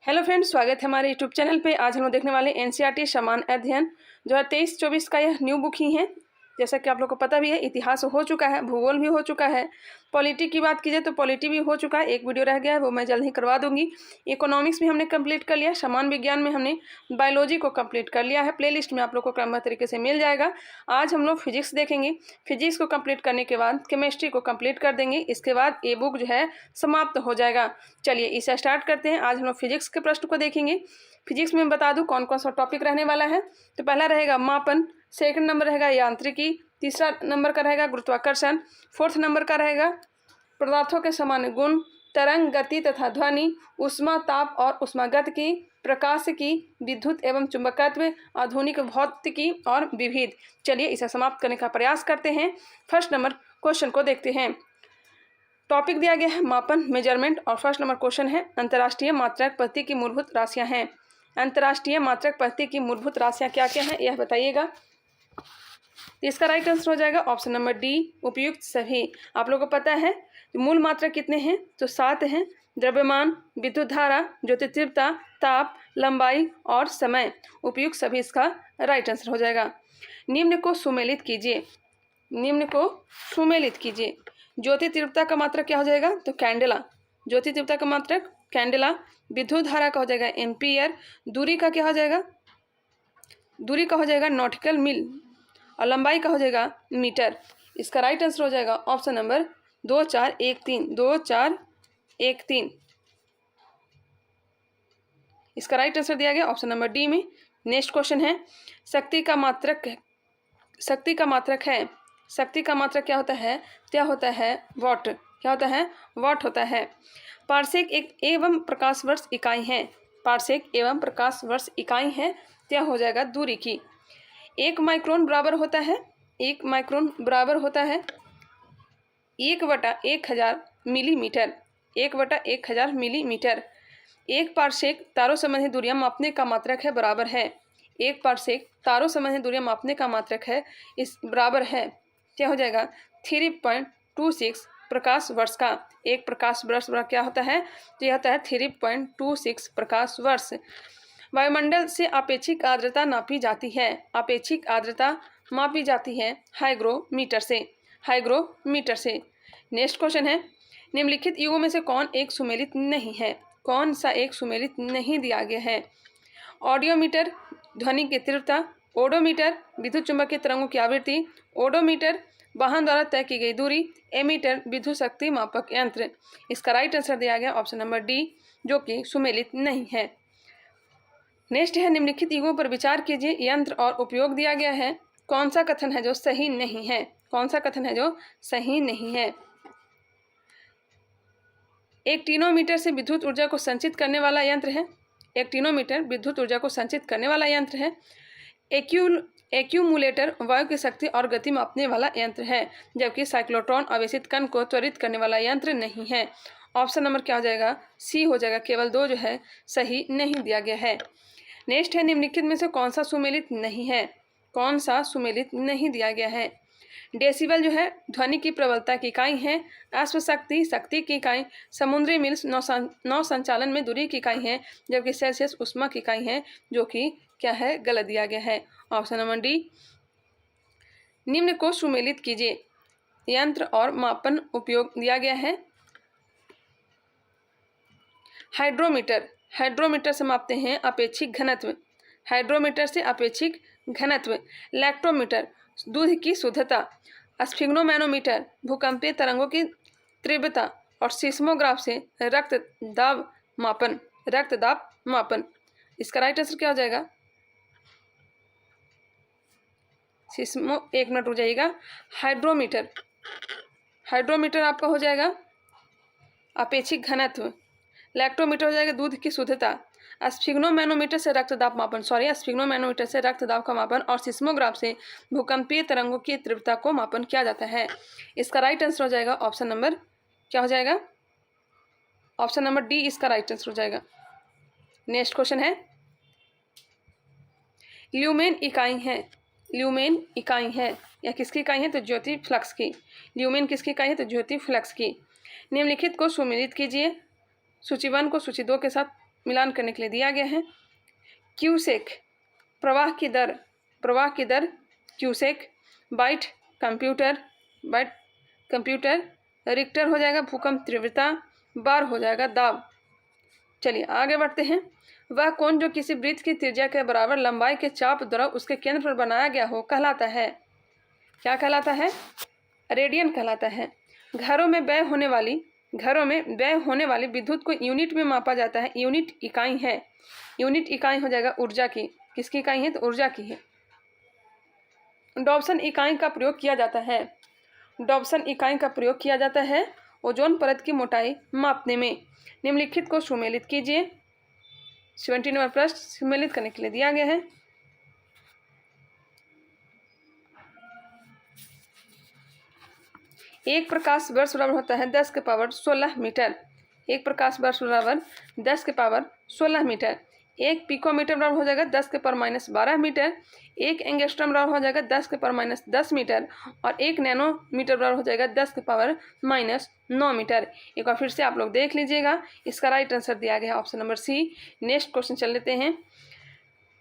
Hello friends, स्वागत है हमारे यूट्यूब चैनल पे। आज हम लोग देखने वाले एनसीईआरटी सामान्य अध्ययन 2023-24 का यह न्यू बुक ही है। जैसा कि आप लोग को पता भी है, इतिहास हो चुका है, भूगोल भी हो चुका है, पॉलिटी की बात कीजिए तो पॉलिटी भी हो चुका है। एक वीडियो रह गया है, वो मैं जल्द ही करवा दूंगी। इकोनॉमिक्स भी हमने कंप्लीट कर लिया। सामान्य विज्ञान में हमने बायोलॉजी को कंप्लीट कर लिया है। प्लेलिस्ट में आप लोग को क्रमबद्ध तरीके से मिल जाएगा। आज हम लोग फिजिक्स देखेंगे। फिजिक्स को कंप्लीट करने के बाद केमिस्ट्री को कंप्लीट कर देंगे। इसके बाद ये बुक जो है समाप्त हो जाएगा। चलिए इसे स्टार्ट करते हैं। आज हम लोग फिजिक्स के प्रश्न को देखेंगे। फिजिक्स में बता दूं कौन कौन सा टॉपिक रहने वाला है। तो पहला रहेगा मापन, सेकंड नंबर रहेगा यांत्रिकी, तीसरा नंबर का रहेगा गुरुत्वाकर्षण, फोर्थ नंबर का रहेगा पदार्थों के सामान्य गुण, तरंग, गति तथा ध्वनि, ऊष्मा, ताप और ऊष्मागतिकी, प्रकाशिकी, विद्युत एवं चुंबकत्व, आधुनिक भौतिकी और विविध। चलिए इसे समाप्त करने का प्रयास करते हैं। फर्स्ट नंबर क्वेश्चन को देखते हैं। टॉपिक दिया गया है मापन, मेजरमेंट, और फर्स्ट नंबर क्वेश्चन है अंतर्राष्ट्रीय मात्रक पद्धति की मूलभूत राशियां हैं। अंतर्राष्ट्रीय मात्रक पद्धति की मूलभूत राशियां क्या क्या हैं, यह बताइएगा। इसका राइट आंसर हो जाएगा ऑप्शन नंबर डी, उपयुक्त सभी। आप लोगों को पता है मूल मात्रक कितने हैं, तो 7 हैं। द्रव्यमान, विद्युत धारा, ज्योति तीव्रता, ताप, लंबाई और समय। उपयुक्त सभी इसका राइट आंसर हो जाएगा। निम्न को सुमेलित कीजिए। निम्न को सुमेलित कीजिए। ज्योति तीव्रता का मात्रक क्या हो जाएगा, तो कैंडेला। ज्योति तीव्रता का मात्रक कैंडेला। विद्युत धारा का हो जाएगा एम्पियर। दूरी का क्या हो जाएगा, दूरी का हो जाएगा नॉटिकल मील, और लंबाई का हो जाएगा मीटर। इसका राइट आंसर हो जाएगा ऑप्शन नंबर 2 4 1 3, 2 4 1 3। इसका राइट आंसर दिया गया ऑप्शन नंबर डी में। नेक्स्ट क्वेश्चन है शक्ति का मात्रक। शक्ति का मात्रक है, शक्ति का मात्रक क्या होता है, क्या होता है वाट। क्या होता है, वाट होता है। पारसेक एक एवं प्रकाश वर्ष इकाई है। पारसेक एवं प्रकाश वर्ष इकाई है। क्या हो जाएगा दूरी की। 1 माइक्रोन बराबर होता है, 1 माइक्रोन बराबर होता है 1/1000 मिलीमीटर। 1/1000 मिलीमीटर। 1 पारसेक तारों संबंधी दूरियां मापने का मात्रक है, बराबर है। 1 पारसेक तारों संबंधी दूरियां मापने का मात्रक है, इस बराबर है। क्या हो जाएगा 3.26 प्रकाश वर्ष का। 1 प्रकाश वर्ष क्या होता है, तो यह होता है 3.26 प्रकाश वर्ष। वायुमंडल से अपेक्षिक आर्द्रता नापी जाती है। अपेक्षिक आर्द्रता मापी जाती है हाइग्रोमीटर से। हाइग्रोमीटर से। नेक्स्ट क्वेश्चन है निम्नलिखित युगों में से कौन एक सुमेलित नहीं है। कौन सा एक सुमेलित नहीं दिया गया है। ऑडियोमीटर ध्वनि की तीव्रता, ओडोमीटर विद्युत चुंबकीय तरंगों की आवृत्ति, ओडोमीटर वाहन द्वारा तय की गई दूरी, एमीटर विद्युत शक्ति मापक यंत्र। इसका राइट आंसर दिया गया ऑप्शन नंबर डी, जो कि सुमेलित नहीं है। नेक्स्ट है निम्नलिखित युगों पर विचार कीजिए। यंत्र और उपयोग दिया गया है। कौन सा कथन है जो सही नहीं है। कौन सा कथन है जो सही नहीं है। एक टीनोमीटर से विद्युत ऊर्जा को संचित करने वाला यंत्र है। एक टीनोमीटर विद्युत ऊर्जा को संचित करने वाला यंत्र है। एक्यूमुलेटर वायु की शक्ति और गति मापने वाला यंत्र है, जबकि साइक्लोट्रॉन आवेशित कण को त्वरित करने वाला यंत्र नहीं है। ऑप्शन नंबर क्या हो जाएगा, सी हो जाएगा। केवल 2 जो है सही नहीं दिया गया है। नेक्स्ट है निम्नलिखित में से कौन सा सुमेलित नहीं है। कौन सा सुमेलित नहीं दिया गया है। डेसिबल जो है ध्वनि की प्रबलता की इकाई है। अश्वशक्ति शक्ति की इकाई। समुद्री मील नौ संचालन में दूरी की इकाई है, जबकि सेल्सियस ऊष्मा की इकाई है, जो कि क्या है गलत दिया गया है। Option number D. निम्न को सुमेलित कीजिए। यंत्र और मापन उपयोग दिया गया है। हाइड्रोमीटर, हाइड्रोमीटर से मापते हैं अपेक्षिक घनत्व। हाइड्रोमीटर से अपेक्षिक घनत्व। लैक्टोमीटर दूध की शुद्धता। स्फिग्नोमैनोमीटर भूकंपीय तरंगों की तीव्रता। और सिस्मोग्राफ से रक्तदाब मापन। रक्तदाब मापन। इसका राइट आंसर क्या हो जाएगा, सिस्मो, एक मिनट रुक जाइएगा। हाइड्रोमीटर, हाइड्रोमीटर आपका हो जाएगा अपेक्षिक घनत्व। लैक्टोमीटर हो जाएगा दूध की शुद्धता। स्फिग्नोमैनोमीटर से रक्तदाब मापन, स्फिग्नोमैनोमीटर से रक्तदाब का मापन, और सिस्मोग्राफ से भूकंपीय तरंगों की तीव्रता को मापन किया जाता है। इसका राइट आंसर हो जाएगा ऑप्शन नंबर क्या हो जाएगा, ऑप्शन नंबर डी इसका राइट आंसर हो जाएगा। नेक्स्ट क्वेश्चन है ल्यूमेन इकाई है। ल्यूमेन इकाई है, या किसकी इकाई है, तो ज्योति फ्लक्स की। ल्यूमेन किसकी इकाई है, तो ज्योति फ्लक्स की। निम्नलिखित को सुमेलित कीजिए। सूची 1 को सूची 2 के साथ मिलान करने के लिए दिया गया है। क्यूसेक प्रवाह की दर क्यूसेक। Byte computer. रिक्टर हो जाएगा भूकंप तीव्रता। बार हो जाएगा दाब। चलिए आगे बढ़ते हैं। वह कोण जो किसी वृत्त की त्रिज्या के बराबर लंबाई के चाप द्वारा उसके केंद्र पर बनाया गया हो कहलाता है, क्या कहलाता है? रेडियन कहलाता है। घरों में व्यय होने वाली विद्युत को यूनिट में मापा जाता है। यूनिट इकाई है। यूनिट इकाई हो जाएगा ऊर्जा की। किसकी इकाई है? तो ऊर्जा की है। डॉप्सन इकाई का प्रयोग किया जाता है ओजोन परत की मोटाई मापने में। निम्नलिखित को सुमेलित कीजिए। 17 नंबर प्रश्न सुमेलित करने के लिए दिया गया है। एक प्रकाश वर्ष बराबर होता है 10 के पावर 16 मीटर। एक प्रकाश वर्ष बराबर 10 के पावर 16 मीटर। एक पिकोमीटर बराबर हो जाएगा 10 के पावर -12 मीटर। एक एंगस्ट्रॉम बराबर हो जाएगा 10 के पावर -10 मीटर। और एक नैनोमीटर बराबर हो जाएगा 10 के पावर -9 मीटर। एक बार फिर से आप लोग देख लीजिएगा। इसका राइट आंसर दिया गया है option number C. Next question चल लेते हैं।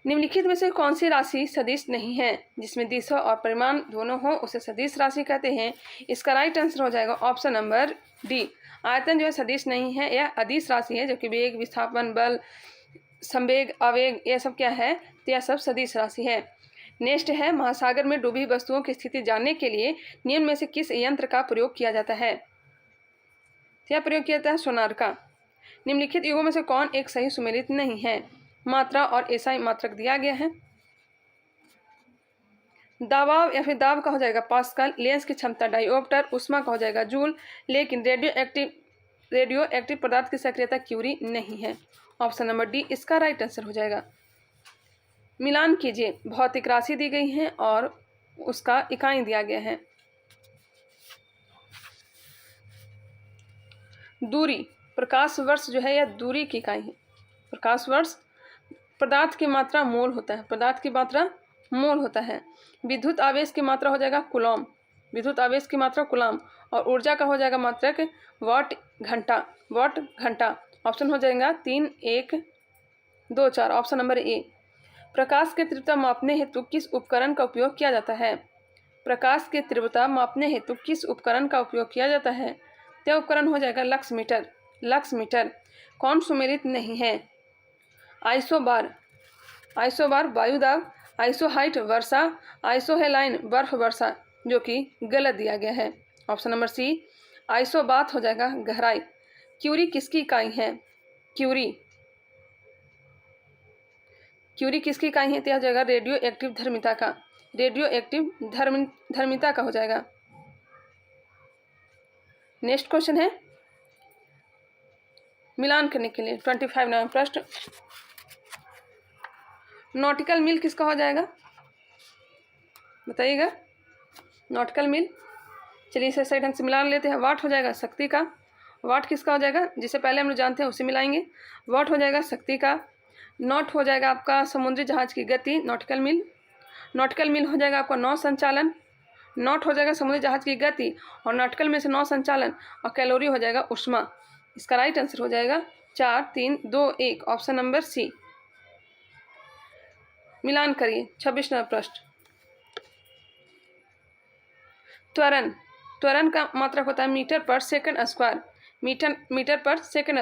निम्नलिखित में से कौन सी राशि सदिश नहीं है? जिसमें दिशा और परिमाण दोनों हो उसे सदिश राशि कहते हैं। इसका राइट आंसर हो जाएगा ऑप्शन नंबर डी। आयतन जो है सदिश नहीं है, यह अदिश राशि है, जो कि वेग, विस्थापन, बल, संवेग, आवेग यह सब क्या है? तो यह सब सदिश राशि है। नेक्स्ट है महासागर में डूबी वस्तुओं की स्थिति जानने के लिए निम्न में से किस यंत्र का प्रयोग किया जाता है? क्या प्रयोग किया जाता है? सोनार का। निम्नलिखित युगों में से कौन एक सही सुमेलित नहीं है? मात्रा और एसआई मात्रक दिया गया है। दबाव या फिर दाब का हो जाएगा पास्कल। लेंस की क्षमता डायोप्टर। उष्मा का हो जाएगा जूल। लेकिन रेडियो एक्टिव पदार्थ की सक्रियता क्यूरी नहीं है। ऑप्शन नंबर डी इसका राइट आंसर हो जाएगा। मिलान कीजिए। भौतिक राशि दी गई है और उसका इकाई दिया गया है। दूरी प्रकाश वर्ष जो है यह दूरी की इकाई है। प्रकाश वर्ष पदार्थ की मात्रा मोल होता है। विद्युत आवेश की मात्रा हो जाएगा कूलॉम। और ऊर्जा का हो जाएगा मात्रक वाट घंटा। ऑप्शन हो जाएगा 3, 1, 2, 4। ऑप्शन नंबर ए। प्रकाश की तीव्रता मापने हेतु किस उपकरण का उपयोग किया जाता है? यह उपकरण हो जाएगा लक्स मीटर। कौन सुमेलित नहीं है? आइसोबार वायुदाब, आइसोहाइट वर्षा, आइसोहेलाइन बर्फ वर्षा, जो कि गलत दिया गया है। ऑप्शन नंबर सी आइसोबात हो जाएगा गहराई। क्यूरी किसकी इकाई है? क्यूरी किसकी इकाई है? तो हो जाएगा रेडियो एक्टिव धर्मिता का हो जाएगा। नेक्स्ट क्वेश्चन है मिलान करने के लिए 25 नंबर प्रश्न। नॉटिकल मील किसका हो जाएगा? बताइएगा। नॉटिकल मील। चलिए इसे सही ढंग से मिलान लेते हैं। वाट हो जाएगा शक्ति का। वाट किसका हो जाएगा? जिसे पहले हम लोग जानते हैं उसे मिलाएंगे। वाट हो जाएगा शक्ति का। नॉट हो जाएगा आपका समुद्री जहाज की गति। नॉटिकल मील हो जाएगा आपका नौ संचालन। नॉट हो जाएगा समुद्री जहाज की गति और नॉटिकल में से नौ संचालन और कैलोरी हो जाएगा उष्मा। इसका राइट आंसर हो जाएगा 4, 3, 2, 1। ऑप्शन नंबर सी। मिलान करिए 26 नंबर प्रश्न। त्वरण का मात्रक होता है मीटर पर सेकंड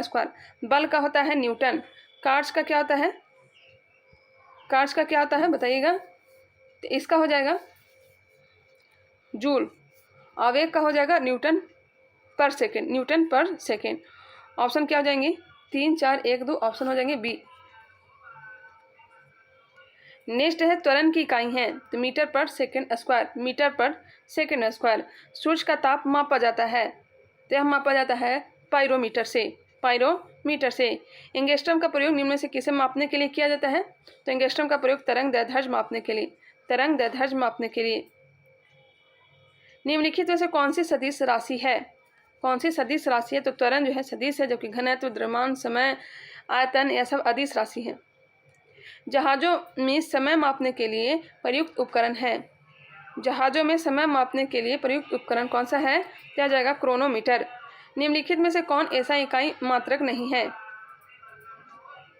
स्क्वायर। बल का होता है न्यूटन। कार्ज का क्या होता है बताइएगा। तो इसका हो जाएगा जूल। आवेग का हो जाएगा न्यूटन पर सेकेंड। ऑप्शन क्या हो जाएंगे? 3, 4, 1, 2। ऑप्शन हो जाएंगे बी। नेक्स्ट है त्वरण की इकाई है तो मीटर पर सेकेंड स्क्वायर। सूर्य का ताप मापा जाता है तो यह मापा जाता है पायरोमीटर से। एंगस्ट्रॉम का प्रयोग निम्न में से किसे मापने के लिए किया जाता है? तो एंगस्ट्रॉम का प्रयोग तरंग दैर्ध्य मापने के लिए। निम्नलिखित में से कौन सी सदिश राशि है? तो त्वरण जो है सदिश है, जो कि घनत्व, द्रव्यमान, समय, आयतन यह सब अदिश राशि है। जहाज़ों में समय मापने के लिए प्रयुक्त उपकरण कौन सा है? क्या जाएगा? क्रोनोमीटर। निम्नलिखित में से कौन ऐसा इकाई मात्रक नहीं है?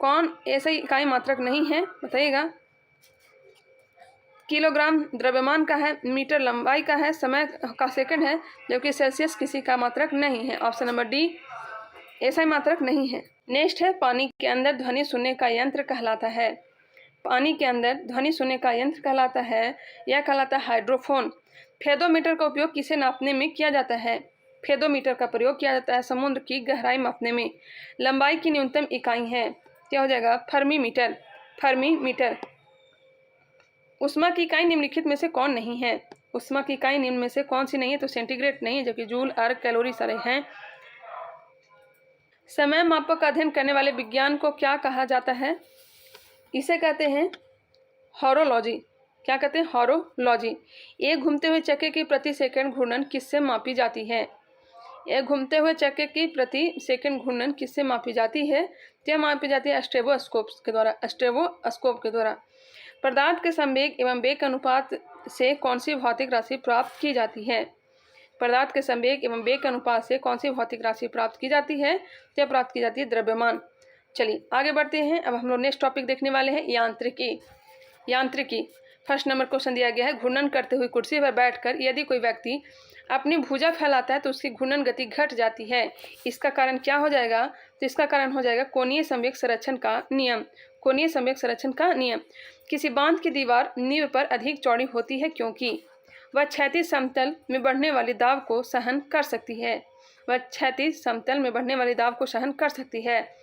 कौन ऐसा इकाई मात्रक नहीं है, बताइएगा। किलोग्राम द्रव्यमान का है, मीटर लंबाई का है, समय का सेकंड है, जबकि सेल्सियस किसी का मात्रक नहीं है। ऑप्शन नंबर डी ऐसा ही मात्रक नहीं है। नेक्स्ट है, पानी के अंदर ध्वनि सुनने का यंत्र कहलाता है। पानी के अंदर ध्वनि सुनने का यंत्र कहलाता है, यह कहलाता है हाइड्रोफोन। फेदोमीटर का उपयोग किसे नापने में किया जाता है? फेदोमीटर का प्रयोग किया जाता है समुद्र की गहराई मापने में। लंबाई की न्यूनतम इकाई है, क्या हो जाएगा? Fermi metre. Fermi metre. उष्मा की इकाई निम्नलिखित में से कौन नहीं है? उष्मा की इकाई निम्न में से कौन सी नहीं है? तो सेंटीग्रेड नहीं है, जबकि जूल, अर्ग, कैलोरी सारे हैं। समय मापक का अध्ययन करने वाले विज्ञान को क्या कहा जाता है? इसे कहते हैं हॉरोलॉजी। क्या कहते हैं? हॉरोलॉजी। एक घूमते हुए चक्के की प्रति सेकंड घूर्णन किससे मापी जाती है? एक घूमते हुए चक्के की प्रति सेकंड घूर्णन किससे मापी जाती है? यह मापी जाती है स्टेबोस्कोप के द्वारा। स्टेबोस्कोप के द्वारा। पदार्थ के संवेग एवं वेग अनुपात से कौन सी भौतिक राशि प्राप्त की जाती है? पदार्थ के संवेग एवं वेग के अनुपात से कौन सी भौतिक राशि प्राप्त की जाती है? यह प्राप्त की जाती है द्रव्यमान। चलिए आगे बढ़ते हैं। अब हम लोग नेक्स्ट टॉपिक देखने वाले हैं, यांत्रिकी। यांत्रिकी। फर्स्ट नंबर क्वेश्चन दिया गया है, घूर्णन करते हुए कुर्सी पर बैठकर यदि कोई व्यक्ति अपनी भुजा फैलाता है तो उसकी घूर्णन गति घट जाती है। इसका कारण क्या हो जाएगा? तो इसका कारण हो जाएगा कोणीय संवेग संरक्षण का नियम। कोणीय संवेग संरक्षण का नियम। किसी बांध की दीवार नींव पर अधिक चौड़ी होती है क्योंकि वह क्षैतिज समतल में बढ़ने वाली दाब को सहन कर सकती है। वह क्षैतिज समतल में बढ़ने वाली दाब को सहन कर सकती है।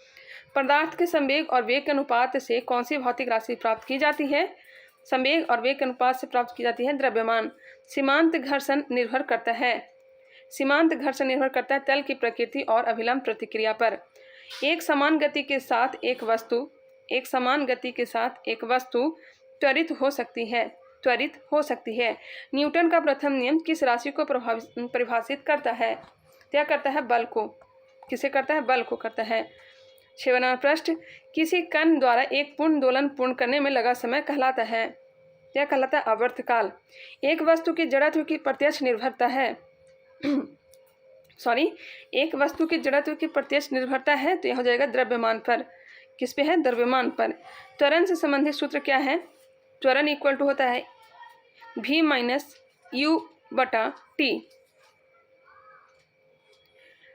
पदार्थ के संवेग और वेग के अनुपात से कौन सी भौतिक राशि प्राप्त की जाती है? संवेग और वेग के अनुपात से प्राप्त की जाती है द्रव्यमान। सीमांत घर्षण निर्भर करता है। सीमांत घर्षण निर्भर करता है तल की प्रकृति और अभिलंब प्रतिक्रिया पर। एक समान गति के साथ एक वस्तु त्वरित हो सकती है। न्यूटन का प्रथम नियम किस राशि को परिभाषित करता है? क्या करता है? बल को। किसे करता है? बल को करता है। 6वां नंबर प्रश्न, किसी कण द्वारा एक पूर्ण दोलन पूर्ण करने में लगा समय कहलाता है? यह कहलाता है आवर्तकाल। एक वस्तु की जड़त्व की प्रत्यक्ष निर्भरता है एक वस्तु की जड़त्व की प्रत्यक्ष निर्भरता है, तो यह हो जाएगा द्रव्यमान पर। किस पे है? द्रव्यमान पर। त्वरण से संबंधित सूत्र क्या है? त्वरण इक्वल टू होता है v-u/t।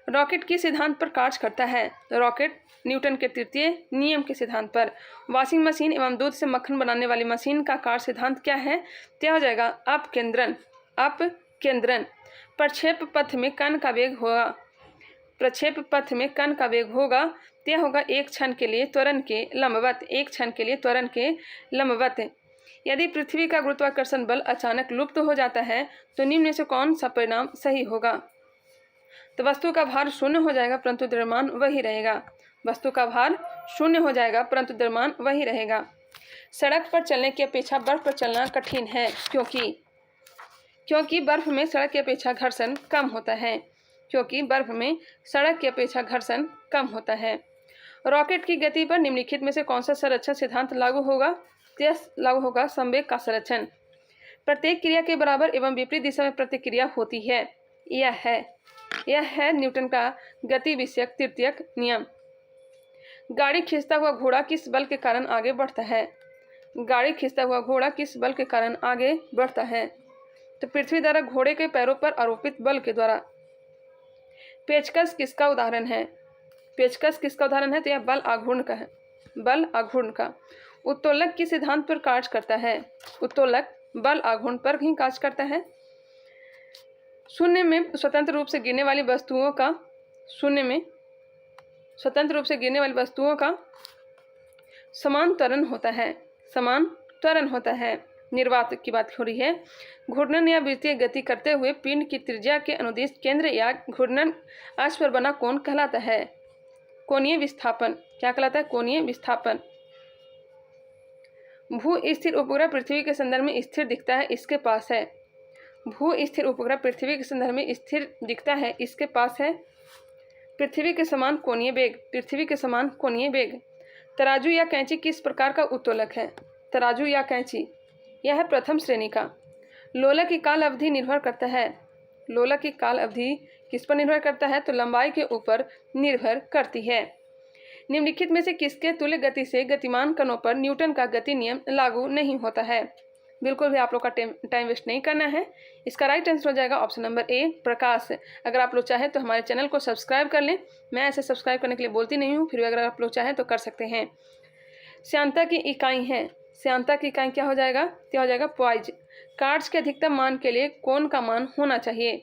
रॉकेट किस सिद्धांत पर कार्य करता है? रॉकेट न्यूटन के तृतीय नियम के सिद्धांत पर। वॉशिंग मशीन एवं दूध से मक्खन बनाने वाली मशीन का कार्य सिद्धांत क्या है? क्या हो जाएगा? अपकेंद्रन। प्रक्षेप पथ में कण का वेग होगा। यह होगा एक क्षण के लिए त्वरण के लंबवत। यदि पृथ्वी का गुरुत्वाकर्षण बल अचानक लुप्त हो जाता है तो निम्न में से कौन सा परिणाम सही होगा? तो वस्तु का भार शून्य हो जाएगा परंतु द्रव्यमान वही रहेगा। वस्तु का भार शून्य हो जाएगा परंतु द्रव्यमान वही रहेगा। सड़क पर चलने की अपेक्षा बर्फ पर चलना कठिन है क्योंकि बर्फ में सड़क की अपेक्षा घर्षण कम होता है। रॉकेट की गति पर निम्नलिखित में से कौन सा संरक्षण सिद्धांत लागू होगा? लागू होगा संवेग का संरक्षण। प्रत्येक क्रिया के बराबर एवं विपरीत दिशा में प्रतिक्रिया होती है। यह है न्यूटन का गति विषयक तृतीयक नियम। गाड़ी खींचता हुआ घोड़ा किस बल के कारण आगे बढ़ता है? तो पृथ्वी द्वारा घोड़े के पैरों पर आरोपित बल के द्वारा। पेचकस किसका उदाहरण है? तो यह बल आघूर्ण का। उत्तोलक किस सिद्धांत पर कार्य करता है? उत्तोलक बल आघूर्ण पर ही कार्य करता है। शून्य में स्वतंत्र रूप से गिरने वाली वस्तुओं का समान त्वरण होता है। निर्वात की बात हो रही है। घूर्णन या वृत्तीय गति करते हुए पिंड की त्रिज्या के अनुदिश केंद्र या घूर्णन अक्ष पर बना कोण कहलाता है कोणीय विस्थापन। क्या कहलाता है? कोणीय विस्थापन। भू स्थिर उपग्रह पृथ्वी के संदर्भ में स्थिर दिखता है, इसके पास है। भू स्थिर उपग्रह पृथ्वी के संदर्भ में स्थिर दिखता है, इसके पास है पृथ्वी के समान कोणीय वेग। तराजू या कैंची किस प्रकार का उत्तोलक है? तराजू या कैंची यह है प्रथम श्रेणी का। लोलक की काल अवधि निर्भर करता है। लोलक की काल अवधि किस पर निर्भर करता है? तो लंबाई के ऊपर निर्भर करती है। निम्नलिखित में से किसके तुल्य गति से गतिमान कणों पर न्यूटन का गति नियम लागू नहीं होता है? बिल्कुल भी आप लोग का टाइम वेस्ट नहीं करना है। इसका राइट आंसर हो जाएगा ऑप्शन नंबर ए, प्रकाश। अगर आप लोग चाहें तो हमारे चैनल को सब्सक्राइब कर लें। मैं ऐसे सब्सक्राइब करने के लिए बोलती नहीं हूँ, फिर भी अगर आप लोग चाहें तो कर सकते हैं। श्यानता की इकाई है, श्यानता की इकाई क्या हो जाएगा? क्या हो जाएगा? पॉइज। कार्य के अधिकतम मान के लिए कोण का मान होना चाहिए?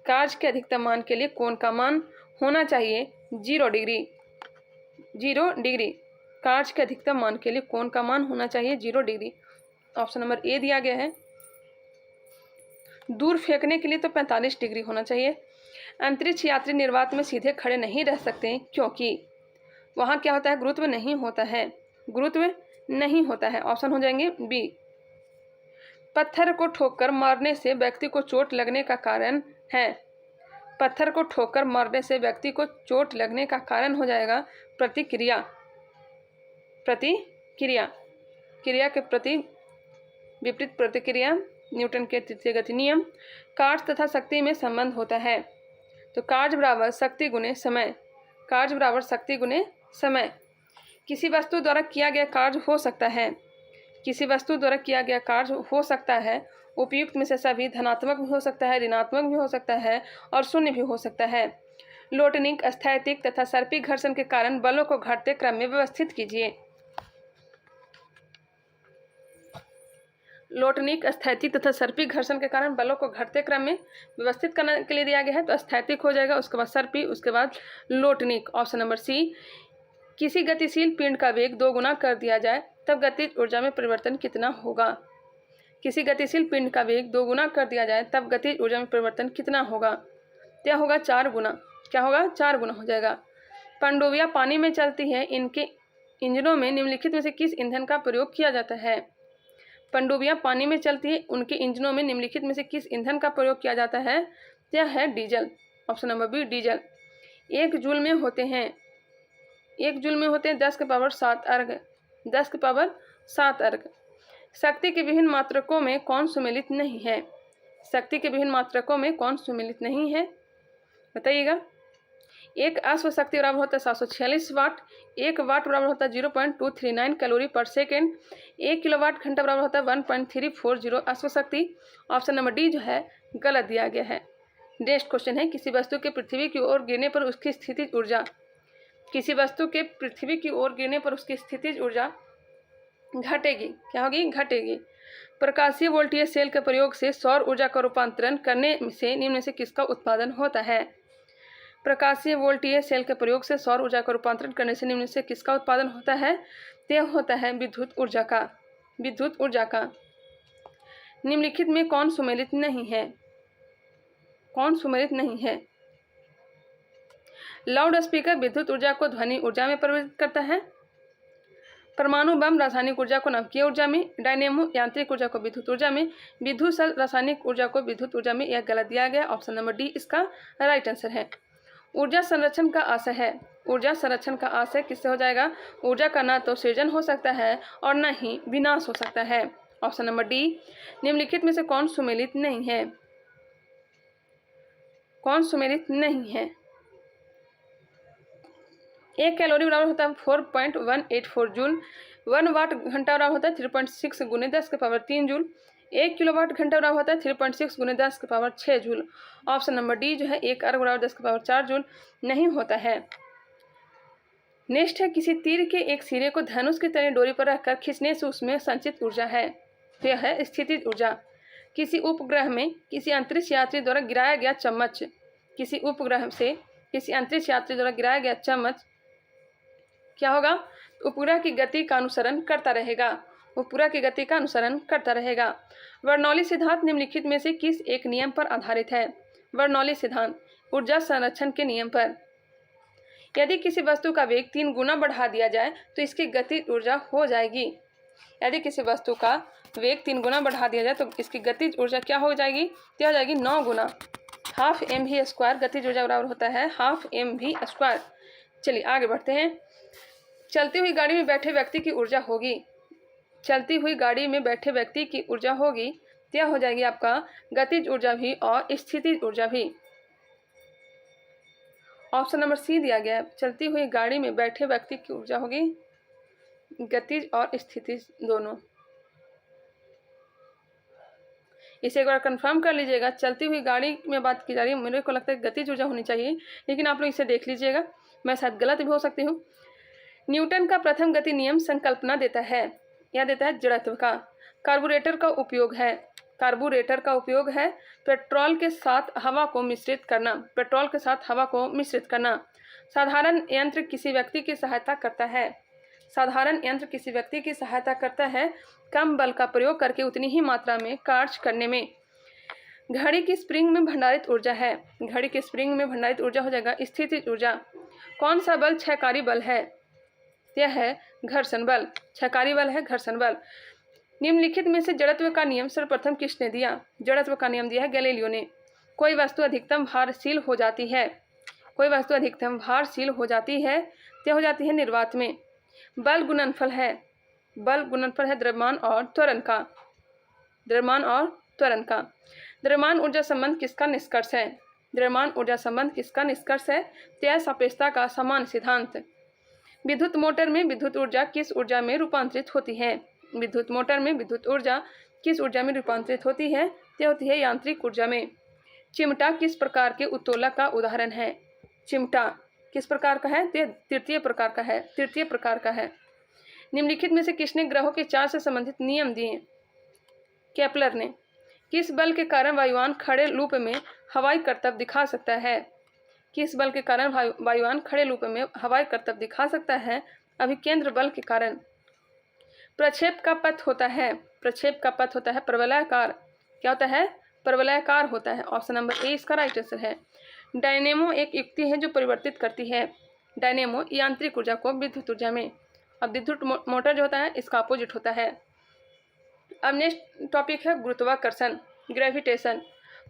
कार्य के अधिकतम मान के लिए कोण का मान होना चाहिए 0 डिग्री। 0 डिग्री। कार्य के अधिकतम मान के लिए कोण का मान होना चाहिए 0 डिग्री। ऑप्शन नंबर ए दिया गया है। दूर फेंकने के लिए तो 45 डिग्री होना चाहिए। अंतरिक्ष यात्री निर्वात में सीधे खड़े नहीं रह सकते क्योंकि वहाँ क्या होता है? गुरुत्व नहीं होता है। गुरुत्व नहीं होता है। ऑप्शन हो जाएंगे बी। पत्थर को ठोकर मारने से व्यक्ति को चोट लगने का कारण है। पत्थर को ठोकर मारने से व्यक्ति को चोट लगने का कारण हो जाएगा प्रतिक्रिया। प्रतिक्रिया, क्रिया के प्रति विपरीत प्रतिक्रिया, न्यूटन के तृतीय गति नियम। कार्य तथा शक्ति में संबंध होता है, तो कार्य बराबर शक्ति गुणे समय। कार्य बराबर शक्ति गुणे समय। किसी वस्तु द्वारा किया गया कार्य हो सकता है, किसी वस्तु द्वारा किया गया कार्य हो सकता है उपयुक्त में से सभी धनात्मक भी हो सकता है, ऋणात्मक भी हो सकता है और शून्य भी हो सकता है। लोटनिक, स्थैतिक तथा सर्पी घर्षण के कारण बलों को घटते क्रम में व्यवस्थित कीजिए। लोटनिक, स्थैतिक तथा सर्पी घर्षण के कारण बलों को घटते क्रम में व्यवस्थित करने के लिए दिया गया है, तो स्थैतिक हो जाएगा, उसके बाद सर्पी, उसके बाद लोटनिक। ऑप्शन नंबर सी। किसी गतिशील पिंड का वेग 2 गुना कर दिया जाए तब गतिज ऊर्जा में परिवर्तन कितना होगा? किसी गतिशील पिंड का वेग 2 गुना कर दिया जाए तब गतिज ऊर्जा में परिवर्तन कितना होगा? क्या होगा? 4 गुना। क्या होगा? 4 गुना हो जाएगा। पनडुब्बियां पानी में चलती है, इनके इंजनों में निम्नलिखित में से किस ईंधन का प्रयोग किया जाता है? पनडुब्बियां पानी में चलती है, उनके इंजनों में निम्नलिखित में से किस ईंधन का प्रयोग किया जाता है? यह है diesel. Option number B, diesel. 1 joule में होते हैं 10 के पावर 7 अर्घ। 10 के पावर 7 अर्घ। शक्ति के विभिन्न मात्रकों में कौन सम्मिलित नहीं है? शक्ति के विभिन्न मात्रकों में कौन सम्मिलित नहीं है? बताइएगा। एक अश्व शक्ति बराबर होता है 746 वाट। 1 वाट बराबर होता है 0.239 कैलोरी पर सेकेंड। 1 किलोवाट घंटा बराबर होता है 1.340 अश्व शक्ति। ऑप्शन नंबर डी जो है गलत दिया गया है। नेक्स्ट क्वेश्चन है, किसी वस्तु के पृथ्वी की ओर गिरने पर उसकी स्थितिज ऊर्जा। किसी वस्तु के पृथ्वी की ओर गिरने पर उसकी स्थितिज ऊर्जा घटेगी। क्या होगी? घटेगी। प्रकाशीय वोल्टेज सेल के प्रयोग से सौर ऊर्जा का रूपांतरण करने से निम्न में से किसका उत्पादन होता है? प्रकाशीय वोल्टेज सेल के प्रयोग से सौर ऊर्जा का रूपांतरण करने से निम्न में से किसका उत्पादन होता है? यह होता है विद्युत ऊर्जा का। विद्युत ऊर्जा का। निम्नलिखित में कौन सम्मिलित नहीं है? कौन सम्मिलित नहीं है? लाउड स्पीकर विद्युत ऊर्जा को ध्वनि ऊर्जा में परिवर्तित करता है। परमाणु बम रासायनिक ऊर्जा को नवकीय ऊर्जा में, डायनेमो यांत्रिक ऊर्जा को विद्युत ऊर्जा में, विद्युत सेल रासायनिक ऊर्जा को विद्युत ऊर्जा में। यह गलत दिया गया। ऑप्शन नंबर डी इसका राइट आंसर है। ऊर्जा संरक्षण का आशय है। ऊर्जा संरक्षण का आशय किससे हो जाएगा? ऊर्जा का ना तो सृजन हो सकता है और न ही विनाश हो सकता है। Option number D. निम्नलिखित में से कौन सम्मिलित नहीं है? कौन सम्मिलित नहीं है? 1 कैलोरी बराबर होता है 4.184 जूल। 1 वाट घंटा बराबर होता है 3.6 गुने 10 के पावर 3 जूल। 1 किलोवाट घंटा बराबर होता है 3.6 गुने 10 के power 6 joule. Option number D जो है 1 अर्घ बराबर 10 के पावर 4 जूल नहीं होता है। नेक्स्ट है, किसी तीर के एक सिरे को धनुष की तरह डोरी पर रखकर खींचने से उसमें संचित ऊर्जा है। तो यह है स्थितिज ऊर्जा। किसी उपग्रह में किसी अंतरिक्ष यात्री द्वारा गिराया गया चम्मच। किसी उपग्रह से किसी अंतरिक्ष यात्री द्वारा गिराया गया चम्मच क्या होगा? उपग्रह की गति का अनुसरण करता रहेगा। उपग्रह की गति का अनुसरण करता रहेगा। बर्नौली सिद्धांत निम्नलिखित में से किस एक नियम पर आधारित है? बर्नौली सिद्धांत ऊर्जा संरक्षण के नियम पर। यदि किसी वस्तु का वेग 3 गुना बढ़ा दिया जाए तो इसकी गतिज ऊर्जा हो जाएगी। यदि किसी वस्तु का वेग 3 गुना बढ़ा दिया जाए तो इसकी गतिज ऊर्जा क्या हो जाएगी? तो हो जाएगी 9 गुना। Half mv²। गतिज ऊर्जा बराबर होता है हाफ mv²। चलिए आगे बढ़ते हैं। चलती हुई गाड़ी में बैठे व्यक्ति की ऊर्जा होगी। चलती हुई गाड़ी में बैठे व्यक्ति की ऊर्जा होगी। क्या हो जाएगी आपका? गतिज ऊर्जा भी और स्थितिज ऊर्जा भी। ऑप्शन नंबर सी दिया गया है, चलती हुई गाड़ी में बैठे व्यक्ति की ऊर्जा होगी गतिज और स्थितिज दोनों। इसे एक बार कंफर्म कर लीजिएगा। चलती हुई गाड़ी में बात की जा रही है, मेरे को लगता है गतिज ऊर्जा होनी चाहिए, लेकिन आप लोग इसे देख लीजिएगा, मैं शायद गलत भी हो सकती हूँ। न्यूटन का प्रथम गति नियम संकल्पना देता है, यह देता है जड़त्व का। कार्बोरेटर का उपयोग है, कार्बोरेटर का उपयोग है पेट्रोल के साथ हवा को मिश्रित करना, पेट्रोल के साथ हवा को मिश्रित करना। साधारण यंत्र किसी व्यक्ति की सहायता करता है, साधारण यंत्र किसी व्यक्ति की सहायता करता है कम बल का प्रयोग करके उतनी ही मात्रा में कार्य करने में। घड़ी की स्प्रिंग में भंडारित ऊर्जा है, घड़ी की स्प्रिंग में भंडारित ऊर्जा हो जाएगा स्थितिज ऊर्जा। कौन सा बल क्षयकारी बल है? यह है घर्षण बल, क्षयकारी बल है घर्षण बल। निम्नलिखित में से जड़त्व का नियम सर्वप्रथम किसने दिया? जड़त्व का नियम दिया है गैलीलियो ने। कोई वस्तु अधिकतम भारशील हो जाती है, कोई वस्तु अधिकतम भारशील हो जाती है तो हो जाती है निर्वात में। बल गुणनफल है, बल गुणनफल है द्रव्यमान और त्वरण का, द्रव्यमान और त्वरण का। द्रव्यमान ऊर्जा संबंध किसका निष्कर्ष है? द्रव्यमान ऊर्जा संबंध किसका निष्कर्ष है? त्यय सापेक्षता का समान सिद्धांत। विद्युत मोटर में विद्युत ऊर्जा किस ऊर्जा में रूपांतरित होती है? विद्युत मोटर में विद्युत ऊर्जा किस ऊर्जा में रूपांतरित होती है? यह होती है यांत्रिक ऊर्जा में। चिमटा किस प्रकार के उत्तोलक का उदाहरण है? चिमटा किस प्रकार का है? तृतीय प्रकार का है, तृतीय प्रकार का है। निम्नलिखित में से किसने ग्रहों के चार्ज से संबंधित नियम दिए? केपलर ने। किस बल के कारण वायुयान खड़े लूप में हवाई करतब दिखा सकता है? किस बल के कारण वायुयान खड़े लूप में हवाई करतब दिखा सकता है? अभिकेंद्र बल के कारण। प्रक्षेप का पथ होता है, प्रक्षेप का पथ होता है परवलयाकार। क्या होता है? परवलयाकार होता है। ऑप्शन नंबर ए इसका राइट आंसर है। डायनेमो एक युक्ति है जो परिवर्तित करती है, डायनेमो यांत्रिक ऊर्जा को विद्युत ऊर्जा में। अब विद्युत मोटर जो होता है इसका अपोजिट होता है। अब नेक्स्ट टॉपिक है गुरुत्वाकर्षण, ग्रेविटेशन।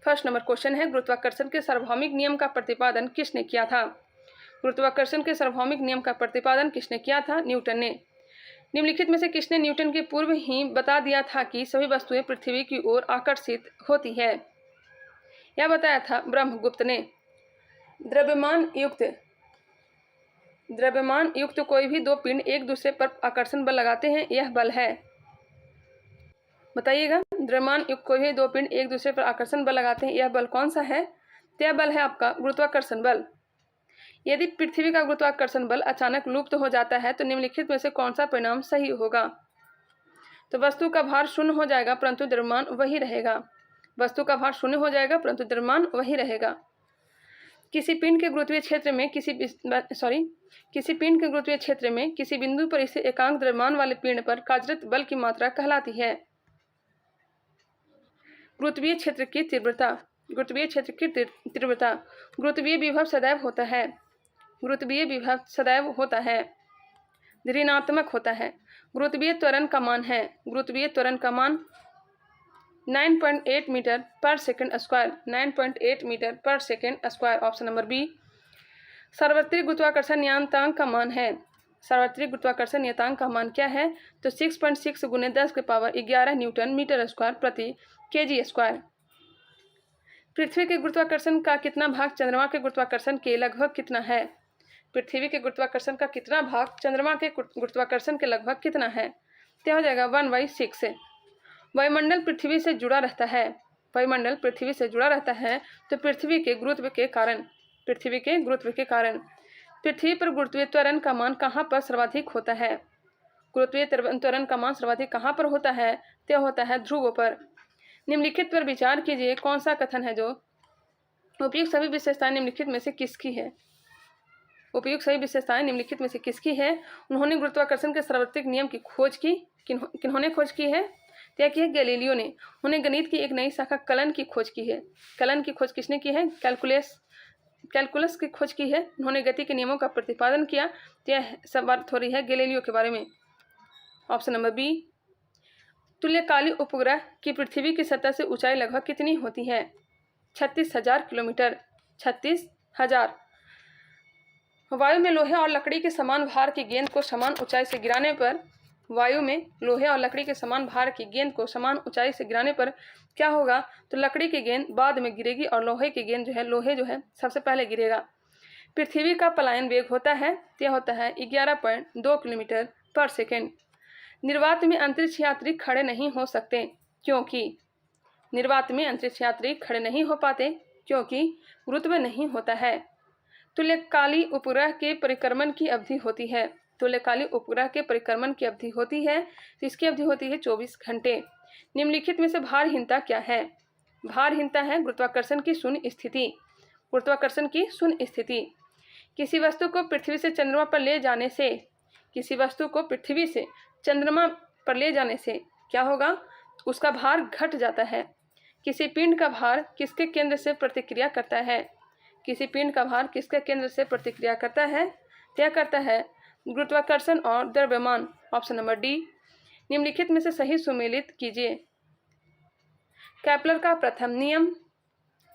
फर्स्ट नंबर क्वेश्चन है गुरुत्वाकर्षण के सार्वभौमिक नियम का प्रतिपादन किसने किया था? गुरुत्वाकर्षण के सार्वभौमिक नियम का प्रतिपादन किसने किया था? न्यूटन ने। निम्नलिखित में से किसने न्यूटन के पूर्व ही बता दिया था कि सभी वस्तुएं पृथ्वी की ओर आकर्षित होती है? यह बताया था ब्रह्मगुप्त ने। द्रव्यमान युक्त कोई भी दो पिंड एक दूसरे पर आकर्षण बल लगाते हैं, यह बल है। बताइएगा, द्रव्यमान युक्त कोई भी दो पिंड एक दूसरे पर आकर्षण बल लगाते हैं, यह बल कौन सा है? तो यह बल है आपका गुरुत्वाकर्षण बल। यदि पृथ्वी का गुरुत्वाकर्षण बल अचानक लुप्त हो जाता है तो निम्नलिखित में से कौन सा परिणाम सही होगा? तो वस्तु का भार शून्य हो जाएगा परंतु द्रव्यमान वही रहेगा, वस्तु का भार शून्य हो जाएगा परंतु द्रव्यमान वही रहेगा। किसी पिंड के गुरुत्वीय क्षेत्र में किसी बिंदु पर इसे एकांक द्रव्यमान वाले पिंड पर कार्यरत बल की मात्रा कहलाती है। गुरुत्वीय क्षेत्र की तीव्रता, गुरुत्वीय क्षेत्र की तीव्रता। गुरुत्वीय विभव सदैव होता है, गुरुत्वीय विभव सदैव होता है, ऋणात्मक होता है। गुरुत्वीय त्वरण का मान है, गुरुत्वीय त्वरण का मान 9.8 metre per second square, 9.8 metre per second square. Option number B. सार्वत्रिक गुरुत्वाकर्षण नियतांक का मान है, सार्वत्रिक गुरुत्वाकर्षण नियतांक का मान क्या है? तो 6.6 × 10⁻11 न्यूटन मीटर स्क्वायर प्रति kg स्क्वायर। पृथ्वी के गुरुत्वाकर्षण का कितना भाग चंद्रमा के गुरुत्वाकर्षण के लगभग कितना है? पृथ्वी के गुरुत्वाकर्षण का कितना भाग चंद्रमा के गुरुत्वाकर्षण के लगभग कितना है? तो हो जाएगा 1/6। वायुमंडल पृथ्वी से जुड़ा रहता है, वायुमंडल पृथ्वी से जुड़ा रहता है तो पृथ्वी के गुरुत्व के कारण, पृथ्वी के गुरुत्व के कारण पृथ्वी पर गुरुत्वीय त्वरण का मान कहाँ पर सर्वाधिक होता है? गुरुत्वीय त्वरण का मान सर्वाधिक कहाँ पर होता है? तो होता है ध्रुवों पर। निम्नलिखित पर विचार कीजिए, कौन सा कथन है जो उपयुक्त सभी विशेषताएं निम्नलिखित में से किसकी है? उपयुक्त सभी विशेषताएं निम्नलिखित में से किसकी है? उन्होंने गुरुत्वाकर्षण के सार्वत्रिक नियम की खोज की, किन्होंने खोज की है? क्या की है? गैलीलियो ने। उन्होंने गणित की एक नई शाखा कलन की खोज की है। कलन की खोज किसने की है? कैलकुलस की खोज की है। उन्होंने गति के नियमों का प्रतिपादन किया। तो यह सब बात हो रही है गैलीलियो के बारे में। Option number B. तुल्यकालिक उपग्रह की पृथ्वी की सतह से ऊंचाई लगभग कितनी होती है? 36,000 किलोमीटर, 36,000। वायु में लोहे और लकड़ी के समान भार की गेंद को समान ऊंचाई से गिराने पर, वायु में लोहे और लकड़ी के समान भार की गेंद को समान ऊंचाई से गिराने पर क्या होगा? तो लकड़ी की गेंद बाद में गिरेगी और लोहे की गेंद जो है सबसे पहले गिरेगा। पृथ्वी का पलायन वेग होता है, यह होता है 11.2 किलोमीटर पर सेकेंड। निर्वात में अंतरिक्ष यात्री खड़े नहीं हो सकते क्योंकि निर्वात में अंतरिक्ष यात्री खड़े नहीं हो पाते क्योंकि गुरुत्व नहीं होता है। तुल्यकाली उपग्रह के परिक्रमण की अवधि होती है, तुल्यकाली उपग्रह के परिक्रमण की अवधि होती है, तो इसकी अवधि होती है 24 घंटे। निम्नलिखित में से भारहीनता क्या है? भारहीनता है गुरुत्वाकर्षण की शून्य स्थिति, गुरुत्वाकर्षण की शून्य स्थिति। किसी वस्तु को पृथ्वी से चंद्रमा पर ले जाने से, किसी वस्तु को पृथ्वी से चंद्रमा पर ले जाने से क्या होगा? उसका भार घट जाता है। किसी पिंड का भार किसके केंद्र से प्रतिक्रिया करता है? किसी पिंड का भार किसके केंद्र से प्रतिक्रिया करता है? क्या करता है? गुरुत्वाकर्षण और द्रव्यमान। Option number D. निम्नलिखित में से सही सुमेलित कीजिए। केपलर का प्रथम नियम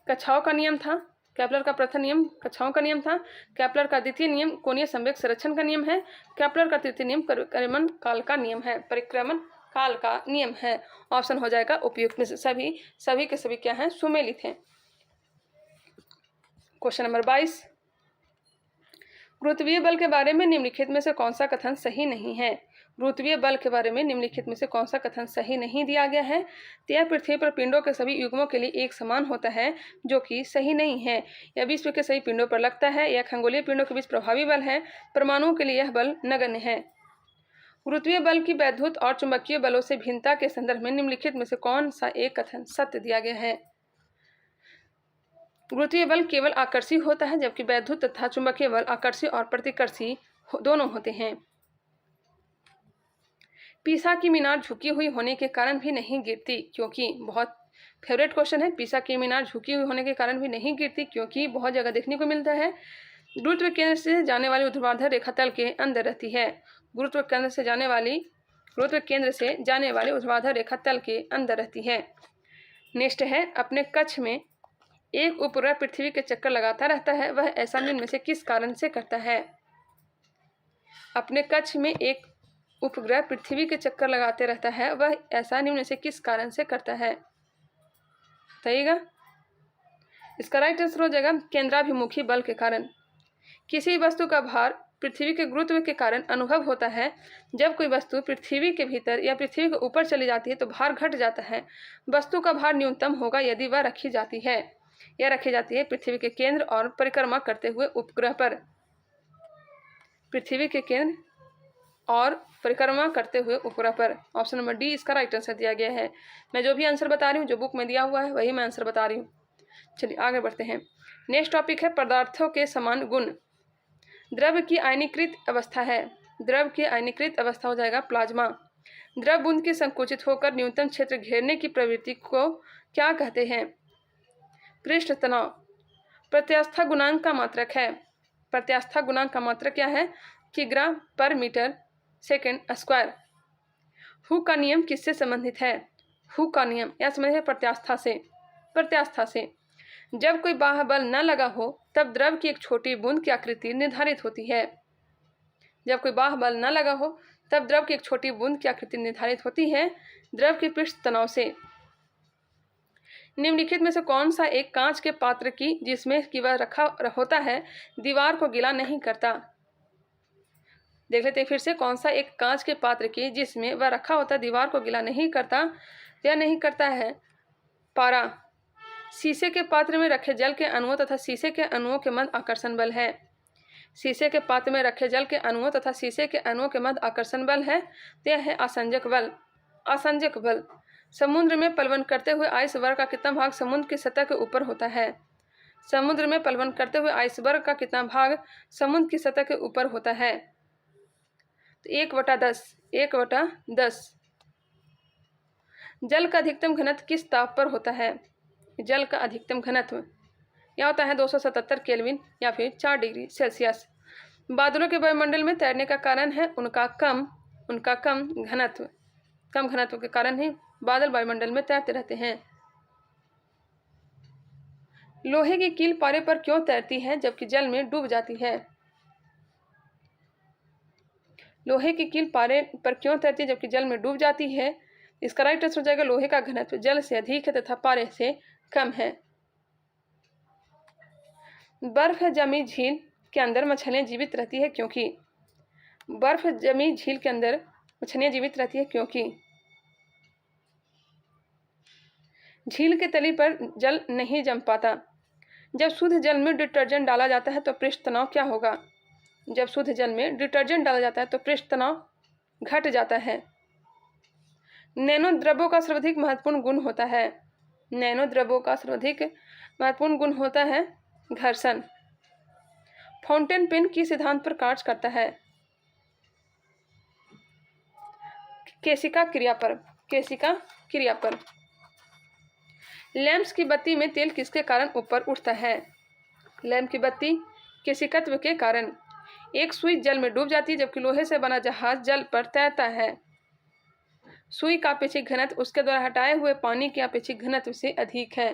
कक्षाओं का नियम था, केपलर का प्रथम नियम कक्षाओं का नियम था। केपलर का द्वितीय नियम कोणीय संवेग संरक्षण का नियम है। केपलर का तृतीय नियम परिक्रमण काल का नियम है, परिक्रमण काल का नियम है। ऑप्शन हो जाएगा उपयुक्त में से सभी के सभी क्या हैं? सुमेलित हैं। क्वेश्चन नंबर 22, गुरुत्वीय बल के बारे में निम्नलिखित में से कौन सा कथन सही नहीं है? गुरुत्वीय बल के बारे में निम्नलिखित में से कौन सा कथन सही नहीं दिया गया है? तो यह पृथ्वी पर पिंडों के सभी युग्मों के लिए एक समान होता है, जो कि सही नहीं है। यह विश्व के सभी पिंडों पर लगता है। यह खगोलीय पिंडों के बीच प्रभावी बल है। परमाणुओं के लिए यह बल नगण्य है। गुरुत्वीय बल की वैद्युत और चुंबकीय बलों से भिन्नता के संदर्भ में निम्नलिखित में से कौन सा एक कथन सत्य दिया गया है? गुरुत्वीय बल केवल आकर्षी होता है, जबकि वैद्युत तथा चुंबकीय बल आकर्षी और प्रतिकर्षी दोनों होते हैं। पीसा की मीनार झुकी हुई होने के कारण भी नहीं गिरती क्योंकि, बहुत फेवरेट क्वेश्चन है, पीसा की मीनार झुकी हुई होने के कारण भी नहीं गिरती क्योंकि बहुत जगह देखने को मिलता है। गुरुत्व केंद्र से जाने वाली ऊर्ध्वाधर रेखा तल के अंदर रहती है। गुरुत्व केंद्र से जाने वाली ऊर्ध्वाधर रेखा तल के अंदर रहती है। नेक्स्ट है, अपने कक्ष में एक उपग्रह पृथ्वी के चक्कर लगाता रहता है, वह ऐसा निम्न में से किस कारण से करता है? अपने कक्ष में एक उपग्रह पृथ्वी के चक्कर लगाते रहता है, वह ऐसा निम्न में से किस कारण से करता है? बताइएगा। इसका राइट आंसर हो जाएगा केंद्राभिमुखी बल के कारण। किसी वस्तु का भार पृथ्वी के गुरुत्व के कारण अनुभव होता है। जब कोई वस्तु पृथ्वी के भीतर या पृथ्वी के ऊपर चली जाती है तो भार घट जाता है। वस्तु का भार न्यूनतम होगा यदि वह रखी जाती है पृथ्वी के केंद्र और परिक्रमा करते हुए उपग्रह पर। पृथ्वी के केंद्र और परिक्रमा करते हुए उपग्रह पर। ऑप्शन नंबर डी इसका राइट आंसर दिया गया है। मैं जो भी आंसर बता रही हूँ, जो बुक में दिया हुआ है वही मैं आंसर बता रही हूँ। चलिए आगे बढ़ते हैं। नेक्स्ट टॉपिक है पदार्थों के समान गुण। द्रव की आयनीकृत अवस्था है। द्रव की आयनीकृत अवस्था हो जाएगा प्लाज्मा। द्रव बूंद के संकुचित होकर न्यूनतम क्षेत्र घेरने की प्रवृत्ति को क्या कहते हैं? पृष्ठ तनाव। प्रत्यास्था गुणांक का मात्रक है। प्रत्यास्था गुणांक का मात्रक क्या है? किग्रा पर मीटर सेकेंड स्क्वायर। हु का नियम किससे संबंधित है? हु का नियम यह संबंधित है प्रत्यास्था से। जब कोई बाह्य बल न लगा हो तब द्रव की एक छोटी बूंद की आकृति निर्धारित होती है। जब कोई बाह्य बल न लगा हो तब द्रव की एक छोटी बूंद की आकृति निर्धारित होती है द्रव के पृष्ठ तनाव से। निम्नलिखित में से कौन सा एक कांच के पात्र की जिसमें कि वह रखा होता है दीवार को गीला नहीं करता? देख लेते हैं फिर से। कौन सा एक कांच के पात्र की जिसमें वह रखा होता दीवार को गीला नहीं करता? या नहीं करता है पारा। शीशे के पात्र में रखे जल के अणुओं तथा शीशे के अणुओं के मध्य आकर्षण बल है। शीशे के पात्र में रखे जल के अणुओं तथा शीशे के अणुओं के मध्य आकर्षण बल है, यह है आसंजक बल। आसंजक बल। समुद्र में पलवन करते हुए आइसबर्ग का कितना भाग समुद्र की सतह के ऊपर होता है? समुद्र में पलवन करते हुए आइसबर्ग का कितना भाग समुद्र की सतह के ऊपर होता है? तो 1/10। जल का अधिकतम घनत्व किस ताप पर होता है? जल का अधिकतम घनत्व यह होता है 277 केल्विन या फिर 4 डिग्री सेल्सियस। बादलों के वायुमंडल में तैरने का कारण है उनका कम घनत्व। कम घनत्व के कारण ही बादल वायुमंडल में तैरते रहते हैं। लोहे की कील पारे पर क्यों तैरती है जबकि जल में डूब जाती है? लोहे की कील पारे पर क्यों तैरती है जबकि जल में डूब जाती है? इसका राइट आंसर हो जाएगा लोहे का घनत्व जल से अधिक है तथा पारे से कम है। बर्फ जमी झील के अंदर मछलियाँ जीवित रहती है क्योंकि बर्फ जमी झील के अंदर मछलियाँ जीवित रहती है क्योंकि झील के तली पर जल नहीं जम पाता। जब शुद्ध जल में डिटर्जेंट डाला जाता है तो पृष्ठ तनाव क्या होगा? जब शुद्ध जल में डिटर्जेंट डाला जाता है तो पृष्ठ तनाव घट जाता है। नैनो द्रव्यों का सर्वाधिक महत्वपूर्ण गुण होता है। नैनो द्रव्यों का सर्वाधिक महत्वपूर्ण गुण होता है घर्षण। फाउंटेन पेन किस सिद्धांत पर कार्य करता है? केशिका क्रिया पर। केशिका क्रिया पर। लैंप्स की बत्ती में तेल किसके कारण ऊपर उठता है? लैंप की बत्ती केशिकत्व के कारण। एक सुई जल में डूब जाती है जबकि लोहे से बना जहाज जल पर तैरता है। सुई का अपेक्षित घनत्व उसके द्वारा हटाए हुए पानी के अपेक्षित घनत्व से अधिक है।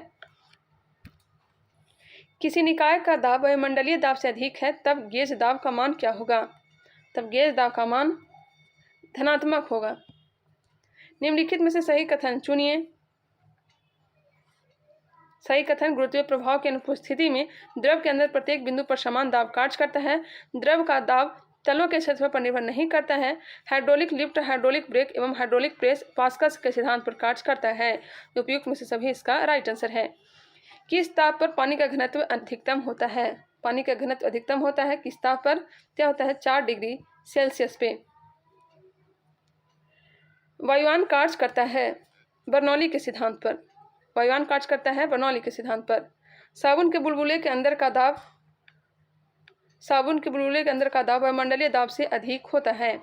किसी निकाय का दाब वायुमंडलीय दाब से अधिक है तब गेज दाब का मान क्या होगा? तब गेज दाब का मान धनात्मक होगा। निम्नलिखित में से सही कथन चुनिए। सही कथन गुरुत्वीय प्रभाव की अनुपस्थिति में द्रव के अंदर प्रत्येक बिंदु पर समान दाब कार्य करता है। द्रव का दाब तलों के क्षेत्रफल पर निर्भर नहीं करता है। हाइड्रोलिक लिफ्ट, हाइड्रोलिक ब्रेक एवं हाइड्रोलिक प्रेस पास्कल के सिद्धांत पर कार्य करता है। उपयुक्त में से सभी इसका राइट आंसर है। किस ताप पर पानी का घनत्व अधिकतम होता है? पानी का घनत्व अधिकतम होता है किस ताप पर? क्या होता है? 4 डिग्री सेल्सियस पे। वायुयान कार्य करता है बर्नौली के सिद्धांत पर। वायुयान कार्य करता है बर्नौली के सिद्धांत पर। साबुन के बुलबुले के अंदर का दाब वायुमंडलीय दाब से अधिक होता है।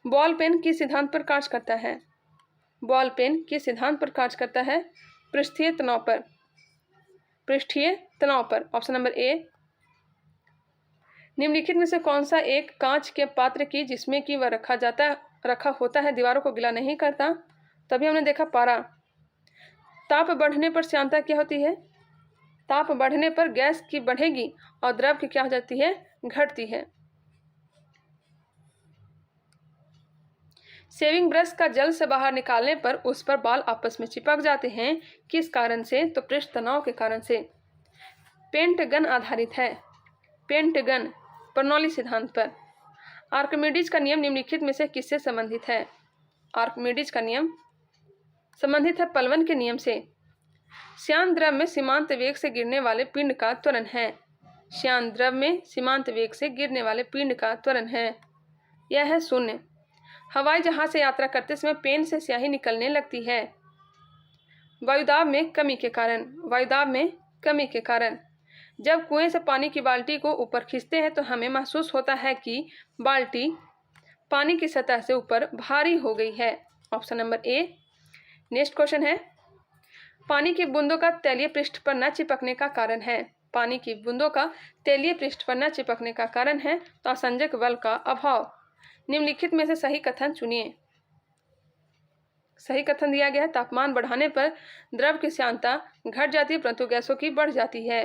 बॉल पेन किस सिद्धांत पर कार्य करता है? बॉल पेन किस सिद्धांत पर कार्य करता है? पृष्ठीय तनाव पर। पृष्ठीय तनाव पर। ऑप्शन नंबर ए। निम्नलिखित में से कौन सा एक कांच के पात्र की जिसमें कि वह रखा होता है दीवारों को गिला नहीं करता? तभी हमने देखा पारा। ताप बढ़ने पर श्यानता क्या होती है? ताप बढ़ने पर गैस की बढ़ेगी और द्रव की क्या हो जाती है? घटती है। शेविंग ब्रश का जल से बाहर निकालने पर उस पर बाल आपस में चिपक जाते हैं किस कारण से? तो पृष्ठ तनाव के कारण से। पेंट गन आधारित है। पेंट गन बर्नौली सिद्धांत पर। आर्किमिडीज का नियम निम्नलिखित में से किससे संबंधित है? आर्किमिडीज का नियम संबंधित है पलवन के नियम से। श्यान द्रव में सीमांत वेग से गिरने वाले पिंड का त्वरण है। श्यान द्रव में सीमांत वेग से गिरने वाले पिंड का त्वरण है। यह है 0। हवाई जहाज से यात्रा करते समय पेन से स्याही निकलने लगती है। वायुदाब में कमी के कारण। वायुदाब में कमी के कारण। जब कुएं से पानी की बाल्टी को ऊपर खींचते हैं तो हमें महसूस होता है कि बाल्टी पानी की सतह से ऊपर भारी हो गई है। ऑप्शन नंबर ए। नेक्स्ट क्वेश्चन है पानी की बूंदों का तैलीय पृष्ठ पर न चिपकने का कारण है। पानी की बूंदों का तैलीय पृष्ठ पर न चिपकने का कारण है तो असंजक बल का अभाव। निम्नलिखित में से सही कथन चुनिए। सही कथन दिया गया है तापमान बढ़ाने पर द्रव की श्यानता घट जाती है परंतु गैसों की बढ़ जाती है।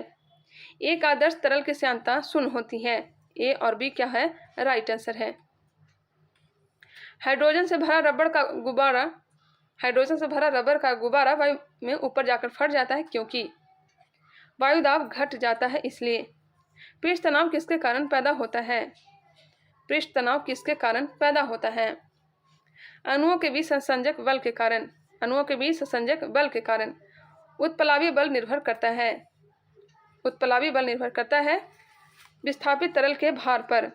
एक आदर्श तरल की श्यानता 0 होती है। ए और बी क्या है? राइट आंसर है। हाइड्रोजन से भरा रबर का गुब्बारा वायु में ऊपर जाकर फट जाता है क्योंकि वायुदाब घट जाता है इसलिए। पृष्ठ तनाव किसके कारण पैदा होता है? पृष्ठ तनाव किसके कारण पैदा होता है? अणुओं के बीच संसंजक बल के कारण। अणुओं के बीच संसंजक बल के कारण। उत्प्लावी बल निर्भर करता है। उत्प्लावी बल निर्भर करता है विस्थापित तरल के भार पर।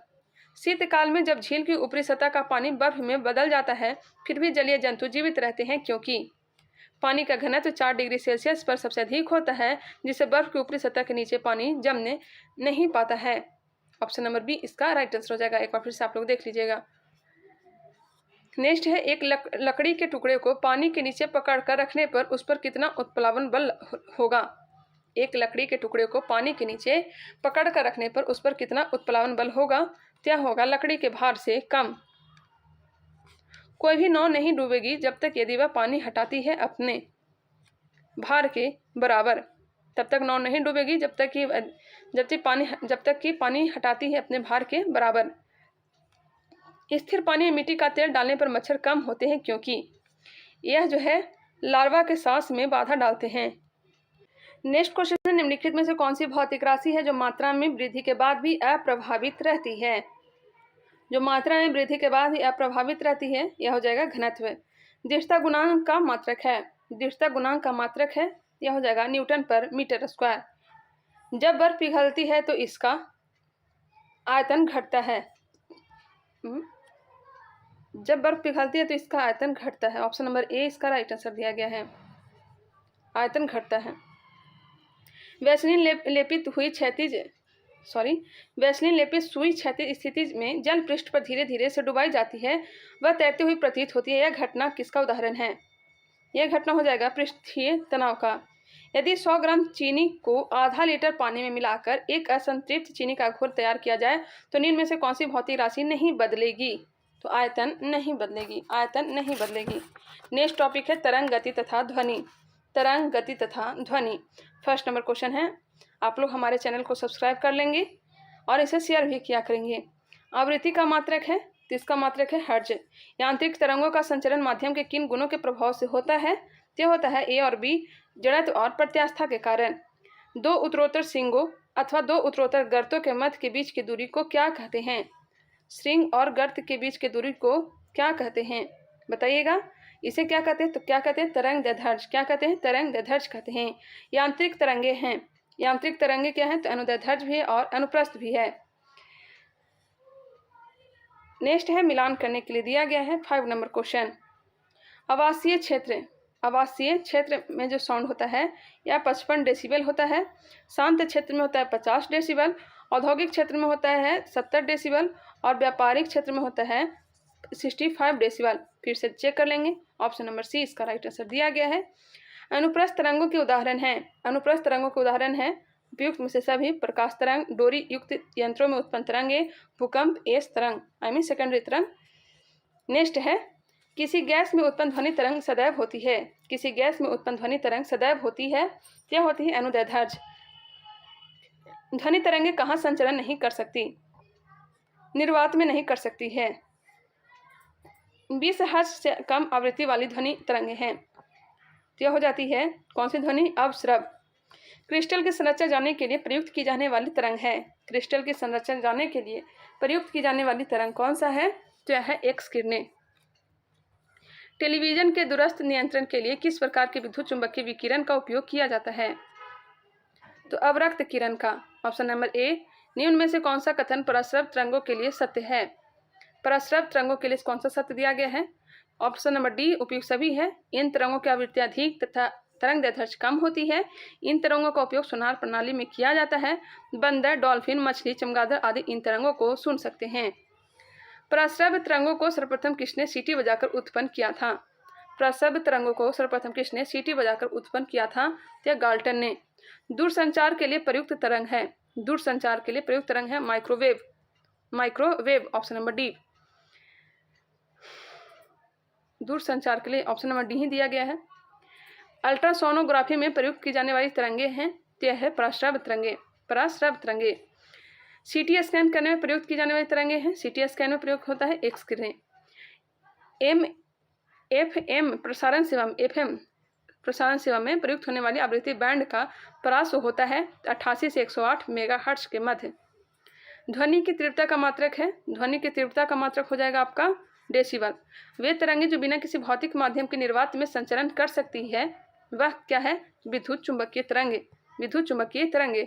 शीतकाल में जब झील की ऊपरी सतह का पानी बर्फ में बदल जाता है फिर भी जलीय जंतु जीवित रहते हैं क्योंकि पानी का घनत्व 4 डिग्री सेल्सियस पर सबसे अधिक होता है जिससे बर्फ की ऊपरी सतह के नीचे पानी जमने नहीं पाता है। ऑप्शन नंबर बी इसका राइट आंसर हो जाएगा। एक बार फिर से आप लोग देख लीजिएगा। नेक्स्ट है एक लकड़ी के टुकड़े को पानी के नीचे पकड़ कर रखने पर उस पर कितना उत्प्लावन बल होगा? एक लकड़ी के टुकड़े को पानी के नीचे पकड़ कर रखने पर उस पर कितना उत्प्लावन बल होगा? क्या होगा? लकड़ी के भार से कम। कोई भी नाव नहीं डूबेगी जब तक यदि वह पानी हटाती है अपने भार के बराबर। तब तक नाव नहीं डूबेगी जब तक कि पानी हटाती है अपने भार के बराबर। स्थिर पानी में मिट्टी का तेल डालने पर मच्छर कम होते हैं क्योंकि यह जो है लार्वा के सांस में बाधा डालते हैं। नेक्स्ट क्वेश्चन है, निम्नलिखित में से कौन सी भौतिक राशि है जो मात्रा में वृद्धि के बाद भी अप्रभावित रहती है? जो मात्रा में वृद्धि के बाद भी अप्रभावित रहती है, यह हो जाएगा घनत्व। दृढ़ता गुणांक का मात्रक है, दृढ़ता गुणांक का मात्रक है, यह हो जाएगा न्यूटन पर मीटर स्क्वायर। जब बर्फ पिघलती है तो इसका आयतन घटता है। जब बर्फ पिघलती है तो इसका आयतन घटता है। ऑप्शन नंबर ए इसका राइट आंसर दिया गया है, आयतन घटता है। वैसलीन लेपित सुई क्षैतिज स्थिति में जल पृष्ठ पर धीरे धीरे से डुबाई जाती है, वह तैरती हुई प्रतीत होती है। यह घटना किसका उदाहरण है? यह घटना हो जाएगा पृष्ठीय तनाव का। यदि 100 ग्राम चीनी को आधा लीटर पानी में मिलाकर एक असंतृप्त चीनी का घोल तैयार किया जाए तो निम्न में से कौन सी भौतिक राशि नहीं बदलेगी? तो आयतन नहीं बदलेगी, आयतन नहीं बदलेगी। नेक्स्ट टॉपिक है तरंग गति तथा ध्वनि। तरंग गति तथा ध्वनि। फर्स्ट नंबर क्वेश्चन है, आप लोग हमारे चैनल को सब्सक्राइब कर लेंगे और इसे शेयर भी किया करेंगे। आवृत्ति का मात्रक है, तो इसका मात्रक है हर्ट्ज। यांत्रिक तरंगों का संचरण माध्यम के किन गुणों के प्रभाव से होता है? यह होता है ए और बी, जड़त्व और प्रत्यास्था के कारण। दो उत्तरोत्तर श्रृंगों अथवा दो उत्तरोत्तर गर्तों के मध्य के बीच की दूरी को क्या कहते हैं? श्रृंग और गर्त के बीच की दूरी को क्या कहते हैं? बताइएगा, इसे क्या कहते हैं? तो क्या कहते हैं? तरंग दैर्ध्य। क्या कहते हैं? तरंग दैर्ध्य कहते हैं। यांत्रिक तरंगे हैं, यांत्रिक तरंगे क्या हैं? तो अनुदैर्ध्य भी है और अनुप्रस्थ भी है। नेक्स्ट है मिलान करने के लिए दिया गया है 5 नंबर क्वेश्चन। आवासीय क्षेत्र, आवासीय क्षेत्र में जो साउंड होता है यह 55 डेसिबल होता है। शांत क्षेत्र में होता है 50 डेसिबल, औद्योगिक क्षेत्र में होता है 70 डेसिबल और व्यापारिक क्षेत्र में होता है 65 डेसिबल। फिर से चेक कर लेंगे, ऑप्शन नंबर सी इसका राइट आंसर दिया गया है। अनुप्रस्थ तरंगों के उदाहरण हैं, अनुप्रस्थ तरंगों के उदाहरण हैं उपयुक्त में से सभी: प्रकाश तरंग, डोरी युक्त यंत्रों में उत्पन्न तरंगे, भूकंप, एस तरंग सेकेंडरी तरंग। नेक्स्ट है, किसी गैस में उत्पन्न ध्वनि तरंग सदैव होती है, किसी गैस में उत्पन्न ध्वनि तरंग सदैव होती है, क्या होती है? अनुदैर्ध्य। ध्वनि तरंगे कहाँ संचरण नहीं कर सकती? निर्वात में नहीं कर सकती है। 20 हर्ट्ज से कम आवृत्ति वाली ध्वनि तरंगे हैं, यह हो जाती है कौन सी ध्वनि? अवस्रव। क्रिस्टल की संरचना जानने के लिए प्रयुक्त की जाने वाली तरंग है, क्रिस्टल की संरचना जानने के लिए प्रयुक्त की जाने वाली तरंग कौन सा है? तो यह है एक्स किरणें। टेलीविजन के दूरस्थ नियंत्रण के लिए किस प्रकार के विद्युत चुंबकीय विकिरण का उपयोग किया जाता है? तो अवरक्त किरण का। ऑप्शन नंबर ए। निम्न में से कौन सा कथन परस्रव तरंगों के लिए सत्य है? परस्रव तरंगों के लिए कौन सा सत्य दिया गया है? ऑप्शन नंबर डी उपयुक्त सभी है। इन तरंगों की आवृत्ति अधिक तथा तरंग दैर्ध्य कम होती है। इन तरंगों का उपयोग सोनार प्रणाली में किया जाता है। बंदर, डॉल्फिन, मछली, चमगादड़ आदि इन तरंगों को सुन सकते हैं। प्रस्रव तरंगों को सर्वप्रथम किसने सीटी बजाकर उत्पन्न किया था? प्रस्रव तरंगों को सर्वप्रथम किसने सीटी बजाकर उत्पन्न किया था? या गाल्टन ने। दूरसंचार के लिए प्रयुक्त तरंग है, दूरसंचार के लिए प्रयुक्त तरंग है microwave, microwave. Option number D. दूरसंचार के लिए ऑप्शन नंबर डी ही दिया गया है। अल्ट्रासोनोग्राफी में प्रयुक्त की जाने वाली तरंगे हैं, यह है प्रस्रव तरंगे, प्रस्रव तरंगे। सीटी स्कैन करने में प्रयुक्त की जाने वाली तरंगे हैं, सीटी स्कैन में प्रयोग होता है एक्स किरणें। एफएम प्रसारण सेवा, एफएम प्रसारण सेवा में प्रयुक्त होने वाली आवृत्ति बैंड का परास होता है 88 से 108 मेगाहर्ट्ज के मध्य। ध्वनि की तीव्रता का मात्रक है, ध्वनि की तीव्रता का मात्रक हो जाएगा आपका डेसिबल। वे तरंगे जो बिना किसी भौतिक माध्यम के निर्वात में संचरण कर सकती है वह क्या है? विद्युत चुंबकीय तरंगे, विद्युत चुंबकीय तरंगे।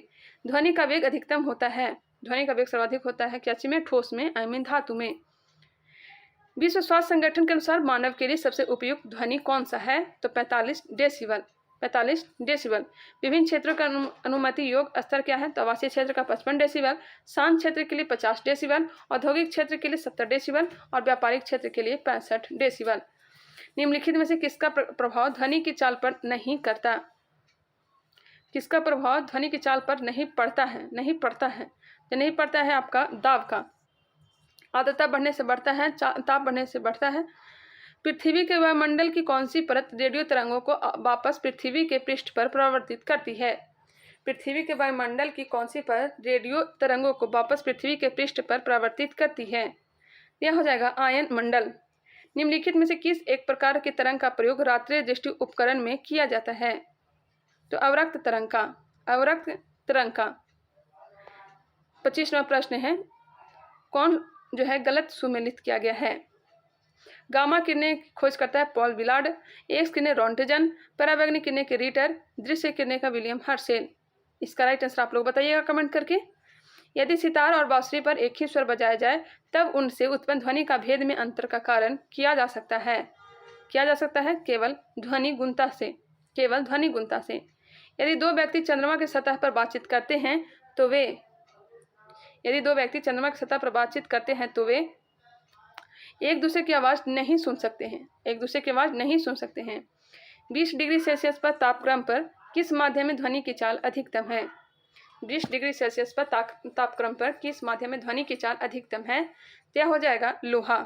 ध्वनि का वेग अधिकतम होता है, ध्वनि का वेग सर्वाधिक होता है क्या में? ठोस में, धातु में। विश्व स्वास्थ्य संगठन के अनुसार मानव के लिए सबसे उपयुक्त ध्वनि कौन सा है? तो 45 डेसिबल, 45 डेसिबल। विभिन्न क्षेत्रों का अनुमति योग स्तर क्या है? तो आवासीय क्षेत्र का 55 डेसिबल, शांत क्षेत्र के लिए 50 डेसिबल, औद्योगिक क्षेत्र के लिए 70 डेसिबल और व्यापारिक क्षेत्र के लिए 65 डेसिबल। निम्नलिखित में से किसका प्रभाव ध्वनि की चाल पर नहीं करता? किसका प्रभाव ध्वनि की चाल पर नहीं पड़ता है? नहीं पड़ता है, जो नहीं पड़ता है आपका दाब का। आर्द्रता बढ़ने से बढ़ता है, ताप बढ़ने से बढ़ता है। पृथ्वी के वायुमंडल की कौन सी परत रेडियो तरंगों को वापस पृथ्वी के पृष्ठ पर प्रवर्तित करती है? पृथ्वी के वायुमंडल की कौन सी परत रेडियो तरंगों को वापस पृथ्वी के पृष्ठ पर प्रवर्तित करती है? यह हो जाएगा आयन मंडल। निम्नलिखित में से किस एक प्रकार की तरंग का प्रयोग रात्रि दृष्टि उपकरण में किया जाता है? तो अवरक्त तरंग का, अवरक्त तरंग का 25वां प्रश्न है, कौन जो है गलत सुमेलित किया गया है। गामा किरणें खोज करता है पॉल विलार्ड, एक्स किरणें रॉन्टेजन, पराबैंगनी किरणें के रीटर, दृश्य किरणें का विलियम हर्शेल। इसका राइट आंसर आप लोग बताइएगा कमेंट करके। यदि सितार और बांसुरी पर एक ही स्वर बजाया जाए तब उनसे उत्पन्न ध्वनि का भेद में अंतर का कारण किया जा सकता है, किया जा सकता है केवल ध्वनि गुणता से, केवल ध्वनि गुणता से। यदि दो व्यक्ति चंद्रमा की सतह पर बातचीत करते हैं तो वे, यदि दो व्यक्ति चंद्रमा की सतह पर बातचीत करते हैं तो वे एक दूसरे की आवाज़ नहीं सुन सकते हैं, एक दूसरे की आवाज़ नहीं सुन सकते हैं। 20 डिग्री सेल्सियस पर तापक्रम पर किस माध्यम में ध्वनि की चाल अधिकतम है। 20 डिग्री सेल्सियस पर तापक्रम पर किस माध्यम में ध्वनि की चाल अधिकतम है। तो यह हो जाएगा लोहा।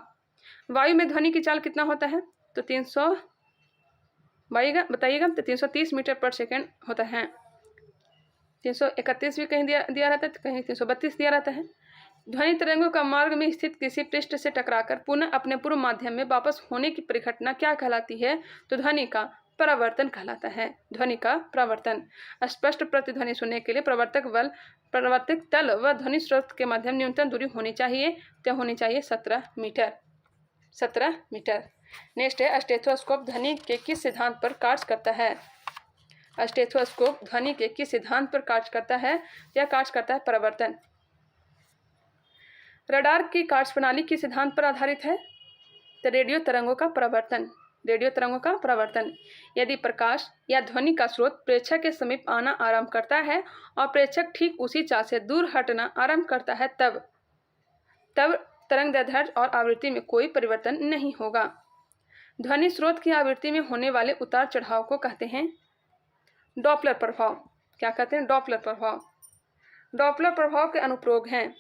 वायु में ध्वनि की चाल कितना होता है, तो 300 बताइएगा, तो 330 मीटर पर सेकेंड होता है। 331 भी कहीं दिया रहता है, तो कहीं 332 दिया रहता है। ध्वनि तरंगों का मार्ग में स्थित किसी पृष्ठ से टकराकर पुनः अपने पूर्व माध्यम में वापस होने की परिघटना क्या कहलाती है, तो ध्वनि का परावर्तन कहलाता है, ध्वनि का परावर्तन। स्पष्ट प्रतिध्वनि सुनने के लिए प्रवर्तक तल व ध्वनि स्रोत के मध्य न्यूनतम दूरी होनी चाहिए, तो होनी चाहिए 17 मीटर, 17 मीटर। नेक्स्ट है, स्टेथोस्कोप ध्वनि के किस सिद्धांत पर कार्य करता है। स्टेथोस्कोप ध्वनि के किस सिद्धांत पर कार्य करता है, यह कार्य करता है परावर्तन। रडार की कार्यप्रणाली किस सिद्धांत पर आधारित है, तो रेडियो तरंगों का परावर्तन, रेडियो तरंगों का परावर्तन। यदि प्रकाश या ध्वनि का स्रोत प्रेक्षक के समीप आना आरंभ करता है और प्रेक्षक ठीक उसी चाल से दूर हटना आरंभ करता है तब तरंग दैर्ध्य और आवृत्ति में कोई परिवर्तन नहीं होगा। ध्वनि स्रोत की आवृत्ति में होने वाले उतार चढ़ाव को कहते हैं डॉपलर प्रभाव। क्या कहते हैं, डॉपलर प्रभाव। डॉपलर प्रभाव के अनुप्रयोग हैं,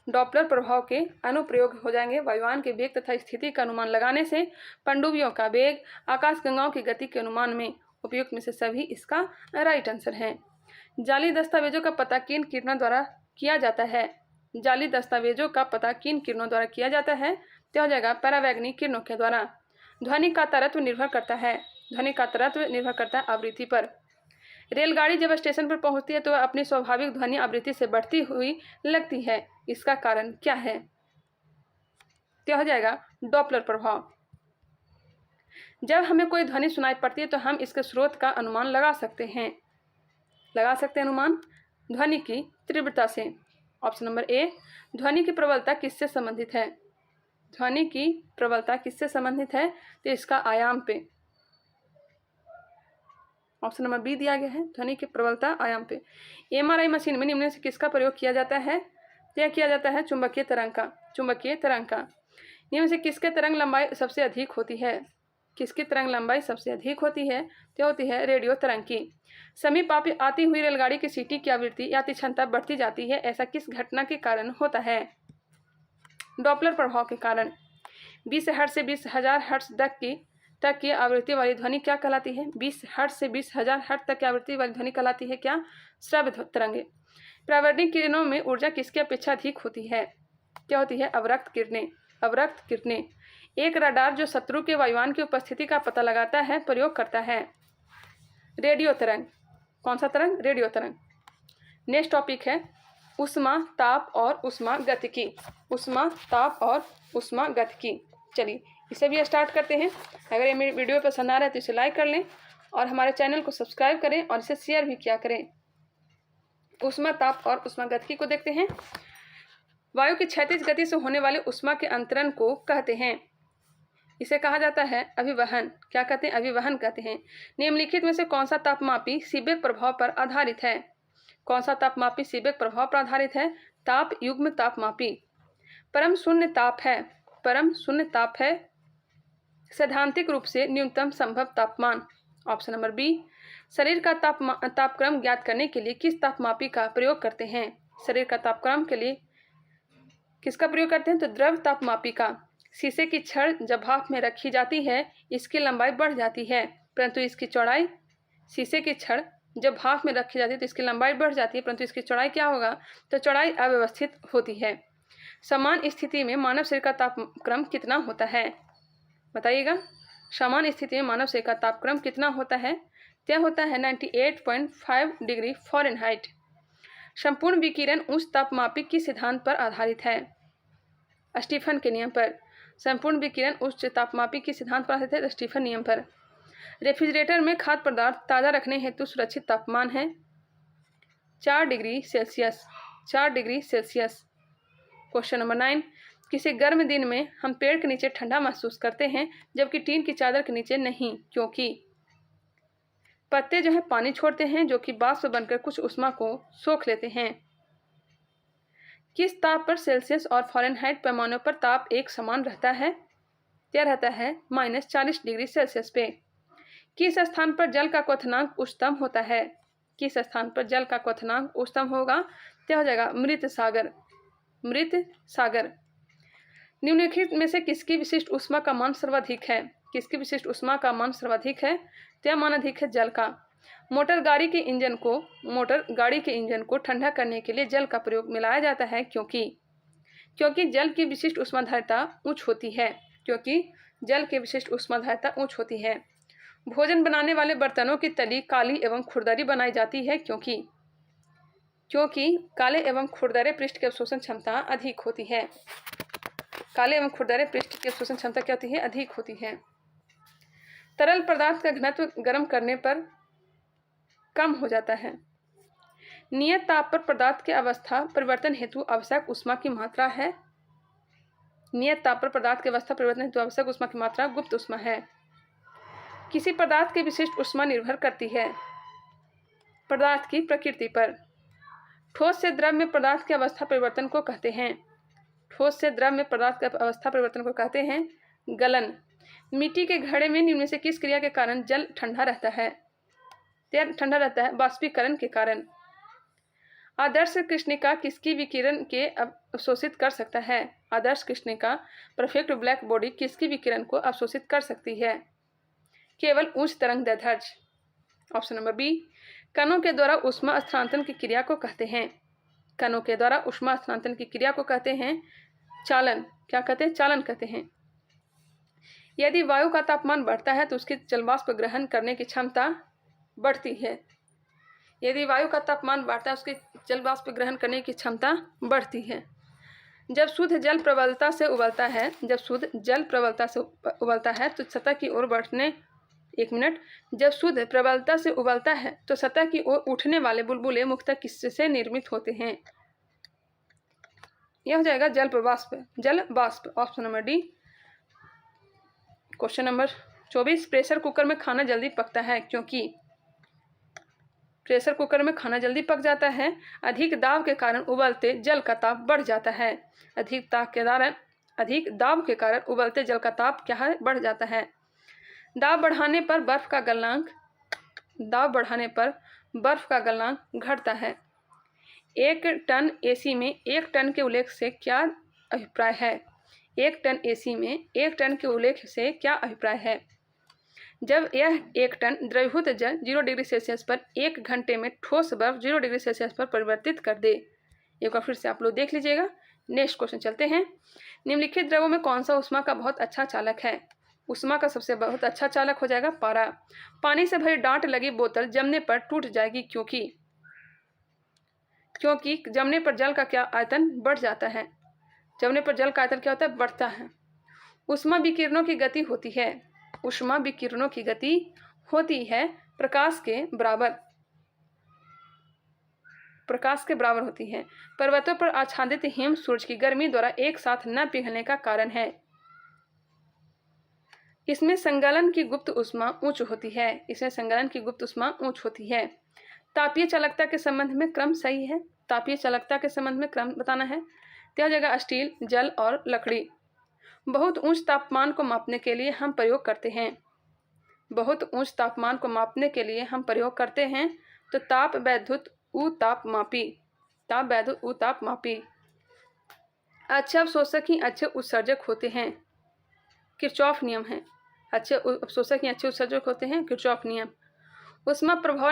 डॉपलर प्रभाव के अनुप्रयोग हो जाएंगे वायुयान के वेग तथा स्थिति का अनुमान लगाने से, पनडुब्बियों का वेग, आकाशगंगाओं की गति के अनुमान में। उपयुक्त में से सभी इसका राइट आंसर है। जाली दस्तावेजों का पता किन किरणों द्वारा किया जाता है। जाली दस्तावेजों का पता किन किरणों द्वारा किया जाता है, तो हो जाएगा परावैंगनी किरणों के द्वारा। ध्वनि का तरत्व निर्भर करता है, ध्वनि का तरत्व निर्भर करता है आवृत्ति पर। रेलगाड़ी जब स्टेशन पर पहुंचती है तो वह अपनी स्वाभाविक ध्वनि आवृत्ति से बढ़ती हुई लगती है, इसका कारण क्या है, क्या हो जाएगा डॉपलर प्रभाव। जब हमें कोई ध्वनि सुनाई पड़ती है तो हम इसके स्रोत का अनुमान लगा सकते हैं, लगा सकते हैं अनुमान ध्वनि की तीव्रता से। ऑप्शन नंबर ए, ध्वनि की प्रबलता किससे संबंधित है। ध्वनि की प्रबलता किससे संबंधित है, तो इसका आयाम पे। ऑप्शन नंबर बी दिया गया है, ध्वनि की प्रबलता आयाम पे। एमआरआई मशीन में निम्न से किसका प्रयोग किया जाता है, तो यह किया जाता है चुंबकीय तरंग का, चुंबकीय तरंग का। निम्न से किसके तरंग लंबाई सबसे अधिक होती है, किसकी तरंग लंबाई सबसे अधिक होती है, तो होती है रेडियो तरंग की। समीप आती हुई रेलगाड़ी की सीटी की आवृत्ति या क्षमता बढ़ती जाती है, ऐसा किस घटना के कारण होता है, डॉपलर प्रभाव के कारण। 20 हर्ट्ज से 20,000 हर्ट्ज तक की आवृत्ति वाली ध्वनि क्या कहलाती है। 20 हर्ट्ज से 20,000 हर्ट्ज तक की आवृत्ति वाली ध्वनि कहलाती है क्या, श्रव्य तरंगे। परावर्तनिक किरणों में ऊर्जा किसकी अपेक्षा अधिक होती है, क्या होती है, अवरक्त किरणें, अवरक्त किरणें। एक रडार जो शत्रु के वायुयान की उपस्थिति का पता लगाता है प्रयोग करता है रेडियो तरंग। कौन सा तरंग, रेडियो तरंग। नेक्स्ट टॉपिक है ऊष्मा, ताप और ऊष्मा गतिकी। ऊष्मा, ताप और ऊष्मा गतिकी। चलिए इसे भी स्टार्ट करते हैं। अगर ये मेरी वीडियो पसंद आ रहा है तो इसे लाइक कर लें और हमारे चैनल को सब्सक्राइब करें और इसे शेयर भी किया करें। ऊष्मा, ताप और ऊष्मा गतिकी को देखते हैं। वायु की क्षैतिज गति से होने वाले ऊष्मा के अंतरण को कहते हैं, इसे कहा जाता है अभिवहन। क्या कहते हैं, अभिवहन कहते हैं। निम्नलिखित में से कौन सा तापमापी सीबेक प्रभाव पर आधारित है, कौन सा तापमापी सीबेक प्रभाव पर आधारित है, ताप युग्म तापमापी। परम शून्य ताप है, परम शून्य ताप है सैद्धांतिक रूप से न्यूनतम संभव तापमान। Option number B. शरीर का तापक्रम ज्ञात करने के लिए किस तापमापी का प्रयोग करते हैं, शरीर का तापक्रम के लिए किसका प्रयोग करते हैं, तो द्रव तापमापी का। शीशे की छड़ जब भाप में रखी जाती है इसकी लंबाई बढ़ जाती है परंतु इसकी चौड़ाई, शीशे की छड़ जब भाप में रखी जाती है तो इसकी लंबाई बढ़ जाती है परंतु इसकी चौड़ाई क्या होगा, तो चौड़ाई अव्यवस्थित होती है। समान स्थिति में मानव शरीर का तापक्रम कितना होता है, बताइएगा। समान स्थिति में मानव शरीर का तापक्रम कितना होता है, यह होता है 98.5 डिग्री फ़ारेनहाइट। संपूर्ण विकिरण उच्च तापमापी के सिद्धांत पर आधारित है। स्टीफन के नियम पर। संपूर्ण विकिरण उच्च तापमापी के सिद्धांत पर आधारित है स्टीफन नियम पर। रेफ्रिजरेटर में खाद्य पदार्थ ताज़ा रखने हेतु सुरक्षित तापमान है 4 degree Celsius. 4 degree Celsius. Question number 9, किसी गर्म दिन में हम पेड़ के नीचे ठंडा महसूस करते हैं जबकि टीन की चादर के नीचे नहीं, क्योंकि पत्ते जो है पानी छोड़ते हैं जो कि वाष्प बनकर कुछ ऊष्मा को सोख लेते हैं। किस ताप पर सेल्सियस और फ़ारेनहाइट पैमानों पर ताप एक समान रहता है? यह रहता है -40 डिग्री सेल्सियस पे। किस स्थान पर जल का क्वथनांक उच्चतम होता है? किस स्थान पर जल का क्वथनांक उच्चतम होगा? यह हो जाएगा मृत सागर। मृत सागर। निम्नलिखित में से किसकी विशिष्ट ऊष्मा का मान सर्वाधिक है? किसकी विशिष्ट ऊष्मा का मान सर्वाधिक है? तो यह मान अधिक है जल का। मोटर गाड़ी के इंजन को ठंडा करने के लिए जल का प्रयोग मिलाया जाता है क्योंकि जल की विशिष्ट ऊष्माधारिता उच्च होती है। क्योंकि जल की विशिष्ट ऊष्माधारिता उच्च होती है। भोजन बनाने वाले बर्तनों की तली काली एवं खुरदरी बनाई जाती है क्योंकि काले एवं खुरदरे पृष्ठ की अवशोषण क्षमता अधिक होती है। काले एवं खुरदरे पृष्ठ की अवशोषण क्षमता क्या होती है? अधिक होती है। तरल पदार्थ का घनत्व गर्म करने पर कम हो जाता है। नियत ताप पर पदार्थ के अवस्था परिवर्तन हेतु आवश्यक ऊष्मा की मात्रा है। नियत ताप पर पदार्थ की अवस्था परिवर्तन हेतु आवश्यक ऊष्मा की मात्रा गुप्त ऊष्मा है। किसी पदार्थ की विशिष्ट ऊष्मा निर्भर करती है पदार्थ की प्रकृति पर। ठोस से द्रव में पदार्थ की अवस्था परिवर्तन को कहते हैं। ठोस से द्रव में पदार्थ की अवस्था परिवर्तन को कहते हैं गलन। मिट्टी के घड़े में निम्न में से किस क्रिया के कारण जल ठंडा रहता है? ठंडा रहता है बाष्पीकरण के कारण। आदर्श कृष्णिका किसकी विकिरण के अवशोषित कर सकता है? आदर्श कृष्णिका परफेक्ट ब्लैक बॉडी किसकी विकिरण को अवशोषित कर सकती है? केवल उच्च तरंग दैर्ध्य। Option number B. कणों के द्वारा ऊष्मा स्थानांतरण की क्रिया को कहते हैं। कणों के द्वारा ऊष्मा स्थानांतरण की क्रिया को कहते हैं चालन। क्या कहते हैं? चालन कहते हैं। यदि वायु का तापमान बढ़ता है तो उसकी जलवाष्प ग्रहण करने की क्षमता बढ़ती है। यदि वायु का तापमान बढ़ता है उसकी जलवाष्प ग्रहण करने की क्षमता बढ़ती है। जब शुद्ध जल प्रबलता से उबलता है तो सतह की ओर बढ़ने जब शुद्ध प्रबलता से उबलता है तो सतह की ओर उठने वाले बुलबुले मुख्यतः किससे निर्मित होते हैं? यह हो जाएगा जल वाष्प। Option number D. Question number 24, pressure cooker में खाना जल्दी पकता है क्योंकि प्रेशर कुकर में खाना जल्दी पक जाता है। अधिक दाब के कारण उबलते जल का ताप बढ़ जाता है। अधिक दाब के कारण उबलते जल का ताप क्या है? बढ़ जाता है। दाब बढ़ाने पर बर्फ का गलनांक घटता है। 1 टन एसी में 1 टन के उल्लेख से क्या अभिप्राय है? 1 टन एसी में 1 टन के उल्लेख से क्या अभिप्राय है? जब यह 1 टन द्रवीभूत जल 0 डिग्री सेल्सियस पर 1 घंटे में ठोस बर्फ 0 डिग्री सेल्सियस पर परिवर्तित कर दे। एक बार फिर से आप लोग देख लीजिएगा। नेक्स्ट क्वेश्चन चलते हैं। निम्नलिखित द्रवों में कौन सा ऊष्मा का बहुत अच्छा चालक है? ऊष्मा का सबसे बहुत अच्छा चालक हो जाएगा पारा। पानी से भरी डांट लगी बोतल जमने पर टूट जाएगी क्योंकि जमने पर जल का क्या आयतन बढ़ जाता है? जमने पर जल का आयतन क्या होता है? बढ़ता है। ऊष्मा विकिरणों की गति होती है प्रकाश के बराबर होती है। पर्वतों पर आच्छादित हिम सूरज की गर्मी द्वारा एक साथ न पिघलने का कारण है। इसमें संगलन की गुप्त ऊष्मा उच्च होती है। तापीय चालकता के संबंध में क्रम सही है। तापीय चालकता के संबंध में क्रम बताना है। तो हो जाएगा स्टील, जल और लकड़ी। बहुत ऊंच तापमान को मापने के लिए हम प्रयोग करते हैं तो ताप वैद्युत उताप मापी। अच्छे अवशोषक ही अच्छे उत्सर्जक होते हैं। किरचॉफ नियम है। अच्छे अवशोषक ही अच्छे उत्सर्जक होते हैं। किरचॉफ नियम। ऊष्मा प्रवाह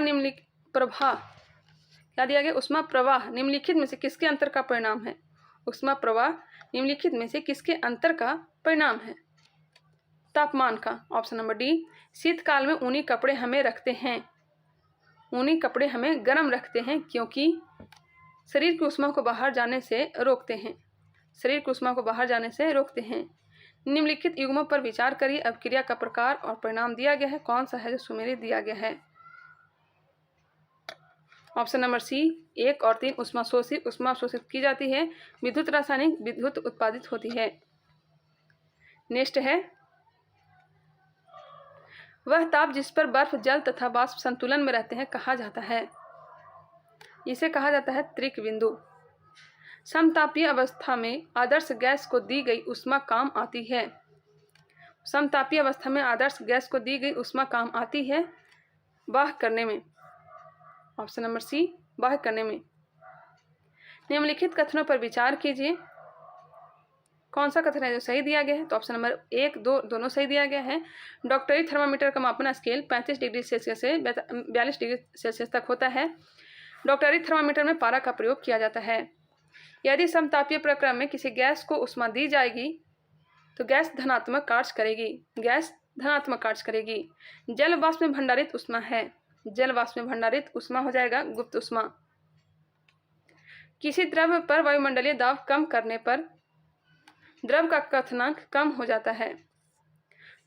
निम्नलिखित में से किसके अंतर का परिणाम है? ऊष्मा प्रवाह निम्नलिखित में से किसके अंतर का परिणाम है? तापमान का। Option number D. शीतकाल में ऊनी कपड़े हमें रखते हैं ऊनी कपड़े हमें गर्म रखते हैं क्योंकि शरीर की ऊष्मा को बाहर जाने से रोकते हैं। शरीर की ऊष्मा को बाहर जाने से रोकते हैं। निम्नलिखित युग्मों पर विचार करिए। अब क्रिया का प्रकार और परिणाम दिया गया है, कौन सा है जो सुमेलित दिया गया है। ऑप्शन नंबर सी 1 और 3 ऊष्मा शोषित की जाती है, विद्युत रासायनिक विद्युत उत्पादित होती है। नेक्स्ट है, वह ताप जिस पर बर्फ जल तथा वाष्प संतुलन में रहते हैं कहा जाता है। इसे कहा जाता है त्रिक बिंदु। समतापीय अवस्था में आदर्श गैस को दी गई ऊष्मा काम आती है। समतापीय अवस्था में आदर्श गैस को दी गई ऊष्मा काम आती है वाह करने में। ऑप्शन नंबर सी वाह करने में। निम्नलिखित कथनों पर विचार कीजिए, कौन सा कथन है जो सही दिया गया है। तो ऑप्शन नंबर 1, 2 दोनों सही दिया गया है। डॉक्टरी थर्मामीटर का मापन स्केल 35 डिग्री सेल्सियस से 42 डिग्री सेल्सियस तक होता है। डॉक्टरी थर्मामीटर में पारा का प्रयोग किया जाता है। यदि समतापीय प्रक्रम में किसी गैस को ऊष्मा दी जाएगी तो गैस धनात्मक कार्य करेगी। गैस धनात्मक कार्य करेगी। जल वाष्प में भंडारित ऊष्मा है। जल वाष्प में भंडारित ऊष्मा हो जाएगा गुप्त ऊष्मा। किसी द्रव पर वायुमंडलीय दाब कम करने पर द्रव का क्वथनांक कम हो जाता है।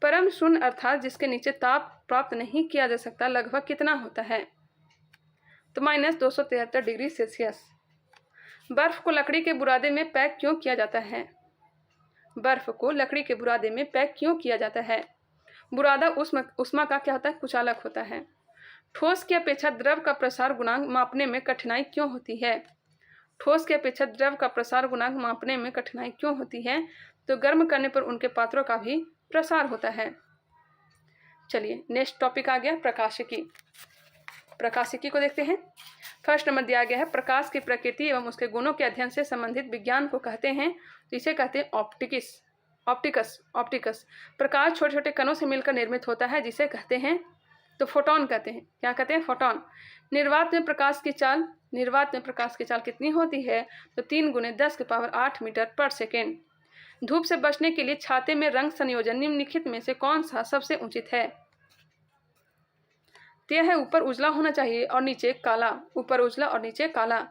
परम शून्य अर्थात जिसके नीचे ताप प्राप्त नहीं किया जा सकता लगभग कितना होता है। तो -273 डिग्री सेल्सियस। बर्फ को लकड़ी के बुरादे में पैक क्यों किया जाता है। बर्फ को लकड़ी के बुरादे में पैक क्यों किया जाता है। बुरादा ऊष्मा का क्या होता है, कुचालक होता है। ठोस की अपेक्षा द्रव का प्रसार गुणांक मापने में कठिनाई क्यों होती है। ठोस की अपेक्षा द्रव का प्रसार गुणांक मापने में कठिनाई क्यों होती है। तो गर्म करने पर उनके पात्रों का भी प्रसार होता है। चलिए नेक्स्ट टॉपिक आ गया प्रकाशिकी। प्रकाशिकी को देखते हैं। फर्स्ट नंबर दिया गया है, प्रकाश की प्रकृति एवं उसके गुणों के अध्ययन से संबंधित विज्ञान को कहते हैं। तो इसे कहते हैं ऑप्टिकस। प्रकाश छोटे छोटे कणों से मिलकर निर्मित होता है जिसे कहते हैं, तो फोटोन कहते हैं। क्या कहते हैं, फोटोन। निर्वात में प्रकाश की चाल कितनी होती है। तो 3 × 10⁸ मीटर पर सेकेंड। धूप से बचने के लिए छाते में रंग संयोजन निम्नलिखित में से कौन सा सबसे उचित है। यह है ऊपर उजला होना चाहिए और नीचे काला। ऊपर उजला और नीचे काला।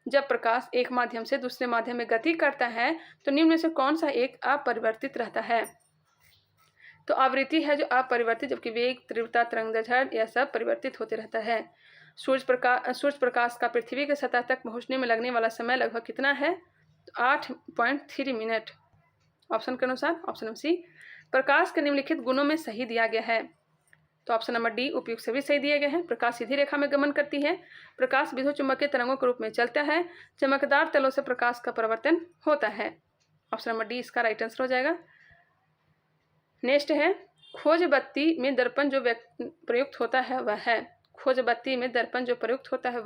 जब प्रकाश एक माध्यम से दूसरे माध्यम में गति करता है तो निम्न में से कौन सा एक अपरिवर्तित रहता है। तो आवृत्ति है जो अपरिवर्तित, जबकि वेग, तीव्रता, तरंगदैर्घ्य यह सब परिवर्तित होते रहता है। सूर्य प्रकाश का पृथ्वी के सतह तक पहुंचने में लगने वाला समय लगभग कितना है। तो 8.3 मिनट। ऑप्शन के अनुसार ऑप्शन नंबर सी प्रकाश के निम्नलिखित गुणों में सही दिया गया है। तो ऑप्शन नंबर डी उपयुक्त सभी सही दिए गए हैं। प्रकाश सीधी रेखा में गमन करती है। प्रकाश विद्युत चुम्बकीय तरंगों के रूप में चलता है। चमकदार तलों से प्रकाश का परावर्तन होता है। ऑप्शन नंबर डी इसका राइट आंसर हो जाएगा। नेक्स्ट है, खोज बत्ती में दर्पण जो प्रयुक्त होता है वह है। खोज बत्ती में दर्पण जो प्रयुक्त होता है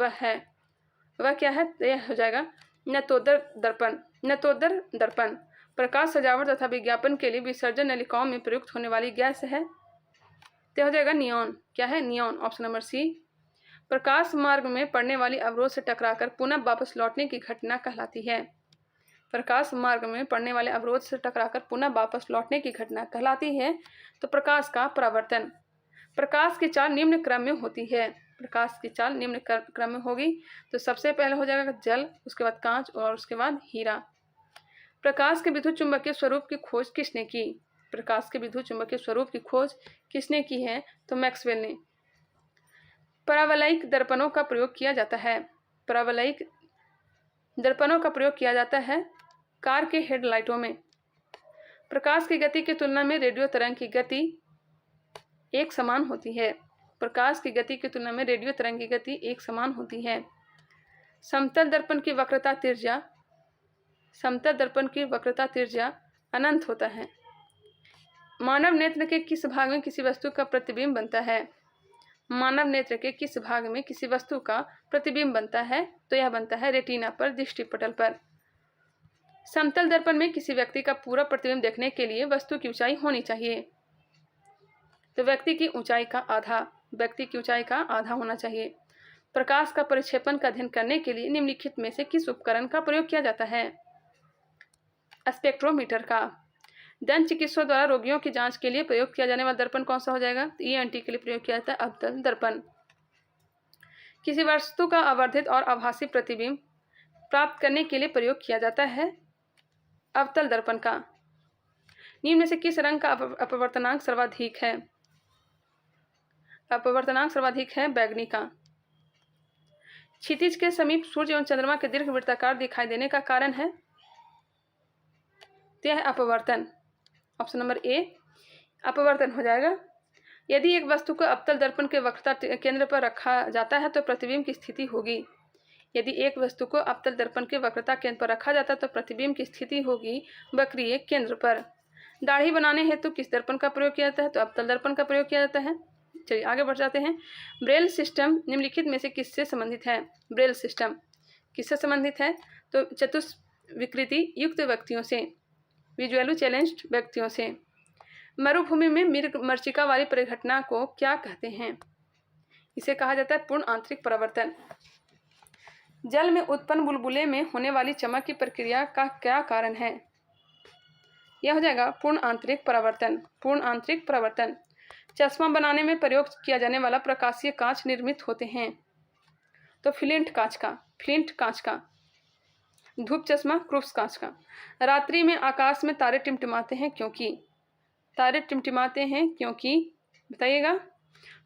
वह क्या है। यह हो जाएगा नतोदर दर्पण। प्रकाश सजावट तथा विज्ञापन के लिए विसर्जन नलिकाओं में प्रयुक्त होने वाली गैस है। तो हो जाएगा नियॉन। क्या है, नियॉन। Option number c. प्रकाश मार्ग में पड़ने वाली अवरोध से टकराकर पुनः वापस लौटने की घटना कहलाती है। प्रकाश मार्ग में पड़ने वाले अवरोध से टकराकर पुनः वापस लौटने की घटना कहलाती है। तो प्रकाश का परावर्तन। प्रकाश की चाल निम्न क्रम में होती है। प्रकाश की चाल निम्न क्रम में होगी। तो सबसे पहले हो जाएगा जल, उसके बाद कांच और उसके बाद हीरा। प्रकाश के विद्युत चुम्बकीय स्वरूप की खोज किसने की। प्रकाश के विद्युत चुम्बकीय स्वरूप की खोज किसने की है। तो मैक्सवेल ने। परावलयिक दर्पणों का प्रयोग किया जाता है। परावलयिक दर्पणों का प्रयोग किया जाता है कार के हेडलाइटों में। प्रकाश की गति की तुलना में रेडियो तरंग की गति एक समान होती है। प्रकाश की गति की तुलना में रेडियो तरंग की गति एक समान होती है। समतल दर्पण की वक्रता तिर्य्या अनंत होता है। मानव नेत्र के किस भाग में किसी वस्तु का प्रतिबिंब बनता है। मानव नेत्र के किस भाग में किसी वस्तु का प्रतिबिंब बनता है। तो यह बनता है रेटिना पर, दृष्टिपटल पर। समतल दर्पण में किसी व्यक्ति का पूरा प्रतिबिंब देखने के लिए वस्तु की ऊंचाई होनी चाहिए। तो व्यक्ति की ऊंचाई का आधा होना चाहिए। प्रकाश का परिक्षेपण का अध्ययन करने के लिए निम्नलिखित में से किस उपकरण का प्रयोग किया जाता है। स्पेक्ट्रोमीटर का। दंत चिकित्सकों द्वारा रोगियों की जांच के लिए प्रयोग किया जाने वाला दर्पण कौन सा हो जाएगा। ENT के लिए प्रयोग किया जाता है अवतल दर्पण। किसी वस्तु का आवर्धित और आभासी प्रतिबिंब प्राप्त करने के लिए प्रयोग किया जाता है अवतल दर्पण का। निम्न में से किस रंग का अपवर्तनांक सर्वाधिक है? अपवर्तनांक सर्वाधिक है बैगनी का। क्षितिज के समीप सूर्य एवं चंद्रमा के दीर्घ वृत्ताकार दिखाई देने का कारण है? यह है अपवर्तन। ऑप्शन नंबर ए अपवर्तन हो जाएगा। यदि एक वस्तु को अवतल दर्पण के वक्रता केंद्र पर रखा जाता है तो प्रतिबिंब की स्थिति होगी। यदि एक वस्तु को अवतल दर्पण के वक्रता केंद्र पर रखा जाता है तो प्रतिबिंब की स्थिति होगी वक्रीय केंद्र पर। दाढ़ी बनाने हेतु किस दर्पण का प्रयोग किया जाता है? तो अवतल दर्पण का प्रयोग किया जाता है। चलिए आगे बढ़ जाते हैं। ब्रेल सिस्टम निम्नलिखित में से किससे संबंधित है? ब्रेल सिस्टम किससे संबंधित है? तो चतुष्विकृति युक्त व्यक्तियों से, विजुअली चैलेंज्ड व्यक्तियों से। मरुभूमि में मृग मरीचिका वाली परिघटना को क्या कहते हैं? इसे कहा जाता है पूर्ण आंतरिक परावर्तन। जल में उत्पन्न बुलबुले में होने वाली चमक की प्रक्रिया का क्या कारण है? यह हो जाएगा पूर्ण आंतरिक परावर्तन। पूर्ण आंतरिक परावर्तन। चश्मा बनाने में प्रयोग किया जाने वाला प्रकाशीय कांच निर्मित होते हैं तो फ्लिंट कांच का, फ्लिंट कांच का। धूप चश्मा क्रूप्स कांच का। रात्रि में आकाश में तारे टिमटिमाते हैं क्योंकि? तारे टिमटिमाते हैं क्योंकि बताइएगा।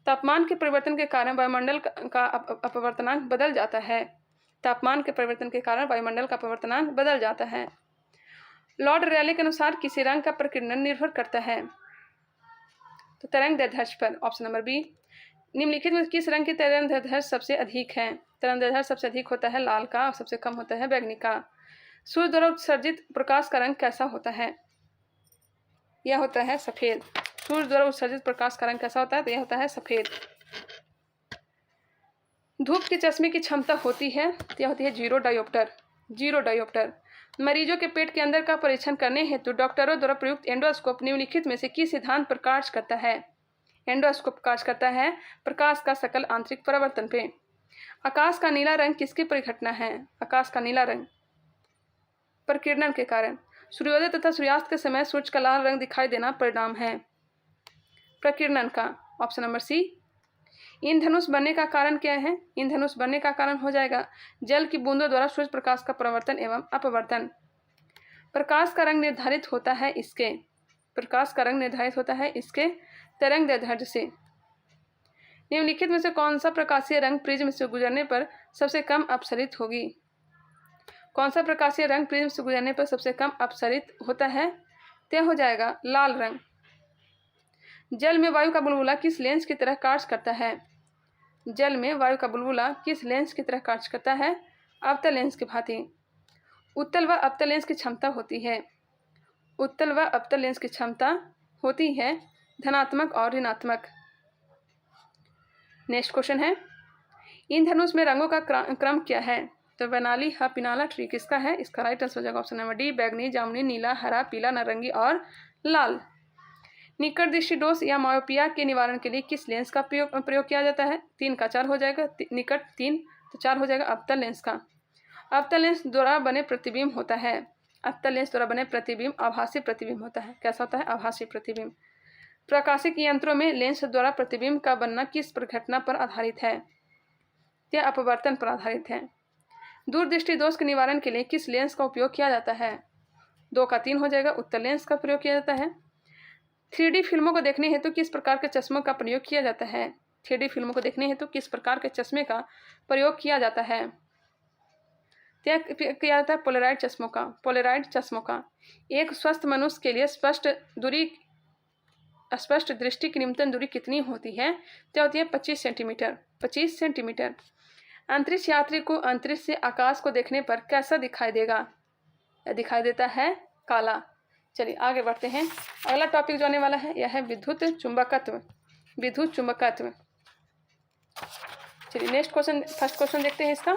तापमान के परिवर्तन के कारण वायुमंडल का अपवर्तनांक बदल जाता है। तापमान के परिवर्तन के कारण वायुमंडल का अपवर्तनांक बदल जाता है। लॉर्ड रैले के अनुसार किसी रंग का प्रकीर्णन निर्भर करता है? तो तरंग दैर्ध्य पर। Option number B. निम्नलिखित में किस रंग की तरंग दैर्ध्य सबसे अधिक है? तरंग दैर्ध्य सबसे अधिक होता है लाल का और सबसे कम होता है बैंगनी का। सूर्य द्वारा उत्सर्जित प्रकाश का रंग कैसा होता है? यह होता है सफेद। सूर्य द्वारा उत्सर्जित प्रकाश का रंग कैसा होता है? तो यह होता है सफेद। धूप के चश्मे की क्षमता होती है तो यह होती है 0 डायोप्टर। 0 डायोप्टर। मरीजों के पेट के अंदर का परीक्षण करने हेतु डॉक्टरों द्वारा प्रयुक्त एंडोस्कोप निम्नलिखित में से किस सिद्धांत पर कार्य करता है? एंडोस्कोप कार्य करता है प्रकाश का सकल आंतरिक परावर्तन पे। आकाश का नीला रंग किसकी परिघटना है? आकाश का नीला रंग प्रकीर्णन के कारण। सूर्योदय तथा सूर्यास्त के समय सूर्य का लाल रंग दिखाई देना परिणाम है प्रकीर्णन का। ऑप्शन नंबर सी। इंद्रधनुष बनने का कारण क्या है? इंद्रधनुष बनने का कारण हो जाएगा जल की बूंदों द्वारा सूर्य प्रकाश का प्रवर्तन एवं अपवर्तन। प्रकाश का रंग निर्धारित होता है इसके, प्रकाश का रंग निर्धारित होता है इसके तरंग दैर्ध्य से। निम्नलिखित में से कौन सा प्रकाशीय रंग प्रिज्म से गुजरने पर सबसे कम अपसरित होगी? कौन सा प्रकाशीय रंग प्रिज्म से गुजरने पर सबसे कम अपसरित होता है? तय हो जाएगा लाल रंग। जल में वायु का बुलबुला किस लेंस की तरह कार्य करता है? जल में वायु का बुलबुला किस लेंस की तरह कार्य करता है? अवतल लेंस की भांति। उत्तल व अवतल लेंस की क्षमता होती है, उत्तल व अवतल लेंस की क्षमता होती है धनात्मक और ऋणात्मक। नेक्स्ट क्वेश्चन है इंद्रधनुष में रंगों का क्रम क्या है? तो वनाली ह पिनाला ट्री किसका है? इसका राइट आंसर हो जाएगा ऑप्शन नंबर डी बैगनी, जामुनी, नीला, हरा, पीला, नारंगी और लाल। निकट दृष्टि दोष या मायोपिया के निवारण के लिए किस लेंस का प्रयोग किया जाता है? 3 का 4 हो जाएगा। निकट 3 तो 4 हो जाएगा अवतल लेंस का। अवतल लेंस द्वारा बने प्रतिबिंब होता है, अवतल लेंस द्वारा बने प्रतिबिंब आभासी प्रतिबिंब होता है। कैसा होता है? आभासी प्रतिबिंब। प्रकाशिक यंत्रों में लेंस द्वारा प्रतिबिंब का बनना किस घटना पर आधारित है? यह अपवर्तन पर आधारित है। दूरदृष्टि दोष के निवारण के लिए किस लेंस का उपयोग किया जाता है? 2 का 3 हो जाएगा। उत्तल लेंस का प्रयोग किया जाता है। 3D फिल्मों को देखने हेतु किस प्रकार के चश्मों का प्रयोग किया जाता है? 3D फिल्मों को देखने हेतु किस प्रकार के चश्मे का प्रयोग किया जाता है? किया जाता है पोलराइड चश्मों का, पोलराइड चश्मों का। एक स्वस्थ मनुष्य के लिए स्पष्ट दृष्टि की न्यूनतम दूरी कितनी होती है? क्या होती है? 25 सेंटीमीटर। 25 सेंटीमीटर। अंतरिक्ष यात्री को अंतरिक्ष से आकाश को देखने पर कैसा दिखाई देगा? दिखाई देता है काला। चलिए आगे बढ़ते हैं। अगला टॉपिक जो आने वाला है यह है विद्युत चुंबकत्व। विद्युत चुंबकत्व। चलिए नेक्स्ट क्वेश्चन, फर्स्ट क्वेश्चन देखते हैं इसका।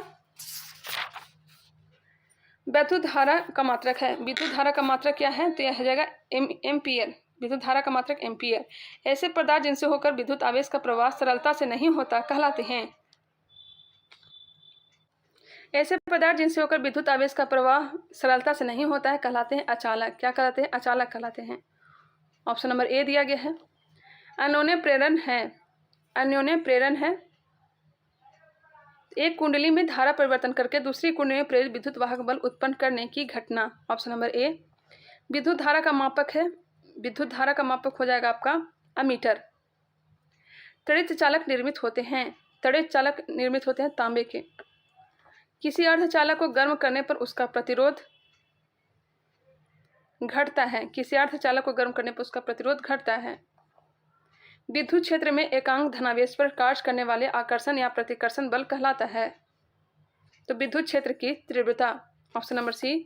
विद्युत धारा का मात्रक है। विद्युत धारा का मात्रक क्या है? तो यह हो जाएगा एम्पियर। विद्युत धारा का मात्रक एम्पियर। ऐसे पदार्थ जिनसे होकर विद्युत आवेश का प्रवाह सरलता से नहीं होता कहलाते हैं। ऐसे पदार्थ जिनसे होकर विद्युत आवेश का प्रवाह सरलता से नहीं होता है कहलाते हैं अचालक। क्या कहलाते हैं? अचालक कहलाते हैं। ऑप्शन नंबर ए दिया गया है। अन्योन्य प्रेरण है, अन्योन्य प्रेरण है एक कुंडली में धारा परिवर्तन करके दूसरी कुंडली में प्रेरित विद्युत वाहक बल उत्पन्न करने की घटना। ऑप्शन नंबर ए। विद्युत धारा का मापक है, विद्युत धारा का मापक हो जाएगा आपका अमीटर। तड़ित चालक निर्मित होते हैं, तड़ित चालक निर्मित होते हैं तांबे के। किसी अर्धचालक को गर्म करने पर उसका प्रतिरोध घटता है, किसी अर्धचालक को गर्म करने पर उसका प्रतिरोध घटता है। विद्युत क्षेत्र में एकांक धनावेश पर कार्य करने वाले आकर्षण या प्रतिकर्षण बल कहलाता है। तो विद्युत क्षेत्र की तीव्रता। ऑप्शन नंबर सी।